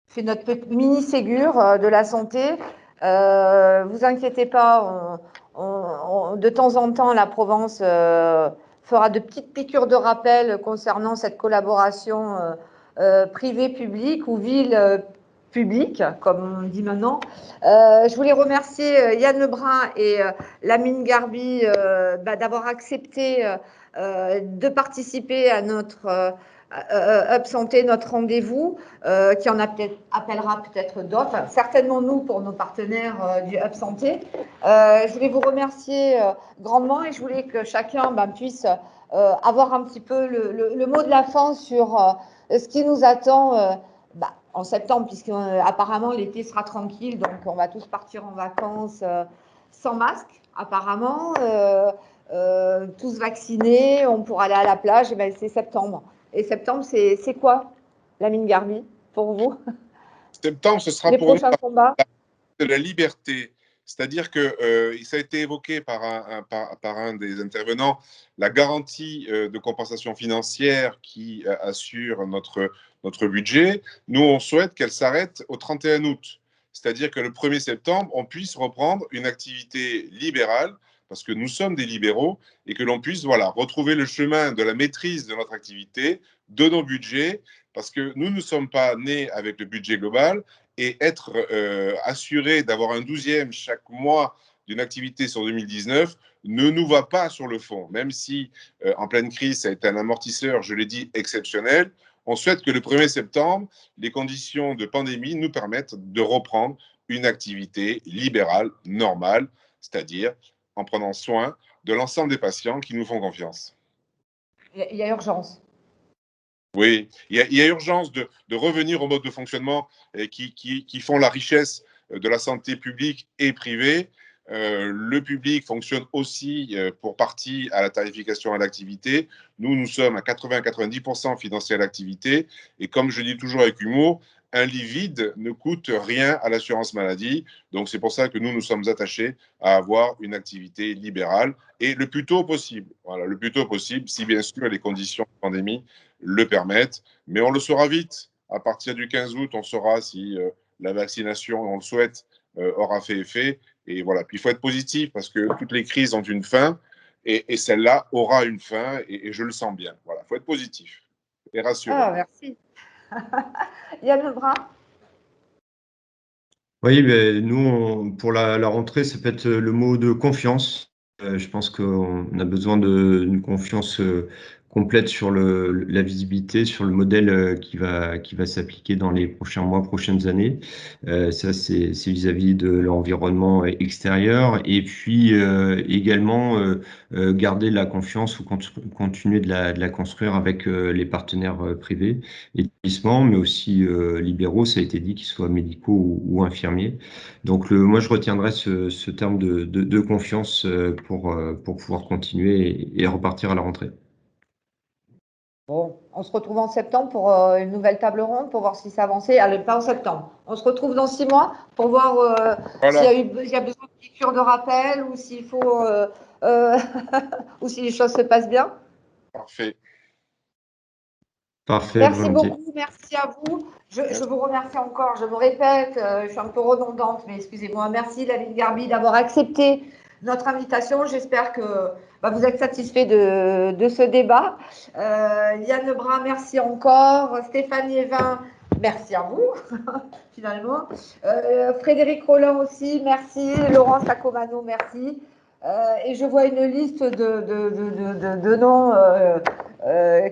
fait notre mini Ségur de la santé. Vous inquiétez pas, de temps en temps, la Provence fera de petites piqûres de rappel concernant cette collaboration privée-publique ou ville-publique, comme on dit maintenant. Je voulais remercier Yann Lebrun et Lamine Garbi d'avoir accepté de participer à notre Hub Santé, notre rendez-vous, qui en appellera peut-être d'autres, enfin, certainement nous pour nos partenaires du Hub Santé. Je voulais vous remercier grandement et je voulais que chacun puisse avoir un petit peu le mot de la fin sur ce qui nous attend en septembre, puisque apparemment l'été sera tranquille, donc on va tous partir en vacances sans masque, apparemment, tous vaccinés, on pourra aller à la plage, et ben, c'est septembre. Et septembre, c'est quoi, Lamine Garbi, pour vous? Septembre, ce sera les pour prochains combats de la liberté. C'est-à-dire que ça a été évoqué par un des intervenants, la garantie de compensation financière qui assure notre budget. Nous, on souhaite qu'elle s'arrête au 31 août. C'est-à-dire que le 1er septembre, on puisse reprendre une activité libérale, parce que nous sommes des libéraux, et que l'on puisse retrouver le chemin de la maîtrise de notre activité, de nos budgets, parce que nous ne sommes pas nés avec le budget global, et être assuré d'avoir un 12e chaque mois d'une activité sur 2019 ne nous va pas sur le fond. Même si en pleine crise, ça a été un amortisseur, je l'ai dit, exceptionnel, on souhaite que le 1er septembre, les conditions de pandémie nous permettent de reprendre une activité libérale, normale, c'est-à-dire en prenant soin de l'ensemble des patients qui nous font confiance. Il y a urgence. Oui, il y a urgence de revenir au mode de fonctionnement qui font la richesse de la santé publique et privée. Le public fonctionne aussi pour partie à la tarification à l'activité. Nous sommes à 80-90% financés à l'activité. Et comme je dis toujours avec humour, un lit vide ne coûte rien à l'assurance maladie. Donc, c'est pour ça que nous sommes attachés à avoir une activité libérale et le plus tôt possible. Voilà, le plus tôt possible, si bien sûr les conditions de pandémie le permettent. Mais on le saura vite. À partir du 15 août, on saura si la vaccination, on le souhaite, aura fait effet. Et voilà. Puis il faut être positif parce que toutes les crises ont une fin et celle-là aura une fin et je le sens bien. Voilà. Il faut être positif et rassurant. Ah, merci. Yann Lebrun. Oui, ben, nous, pour la rentrée, ça peut être le mot de confiance. Je pense qu'on a besoin d'une confiance complète sur la visibilité, sur le modèle qui va s'appliquer dans les prochains mois, prochaines années. Ça, c'est vis-à-vis de l'environnement extérieur. Et puis également garder la confiance ou continuer de la construire avec les partenaires privés, établissements, mais aussi libéraux, ça a été dit, qu'ils soient médicaux ou infirmiers. Donc moi, je retiendrai ce terme de confiance pour pouvoir continuer et repartir à la rentrée. Bon, on se retrouve en septembre pour une nouvelle table ronde, pour voir si ça avançait. Allez, pas en septembre. On se retrouve dans 6 mois pour voir Voilà. s'il y a besoin de piqûres de rappel ou s'il faut ou si les choses se passent bien. Parfait. Parfait, Merci volontiers. beaucoup, merci à vous. Je vous remercie encore, je me répète, je suis un peu redondante, mais excusez-moi. Merci David Garbi d'avoir accepté notre invitation. J'espère que vous êtes satisfait de ce débat. Yann Lebrun, merci encore. Stéphanie Evin, merci à vous, finalement. Frédéric Rollin aussi, merci. Laurent Sacomano, merci. Et je vois une liste de noms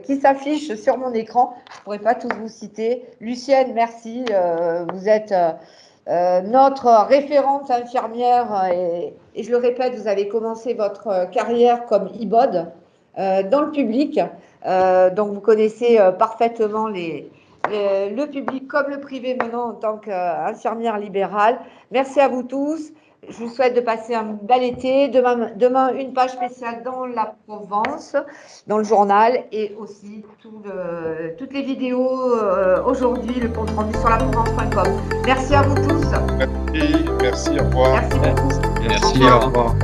qui s'affiche sur mon écran. Je ne pourrais pas tous vous citer. Lucienne, merci. Vous êtes notre référente infirmière et je le répète, vous avez commencé votre carrière comme IBOD dans le public. Donc, vous connaissez parfaitement le public comme le privé maintenant en tant qu'infirmière libérale. Merci à vous tous. Je vous souhaite de passer un bel été. Demain, une page spéciale dans la Provence, dans le journal, et aussi toutes les vidéos aujourd'hui, le compte rendu sur laprovence.com. Merci à vous tous. Merci, au revoir. Merci beaucoup. Merci, au revoir.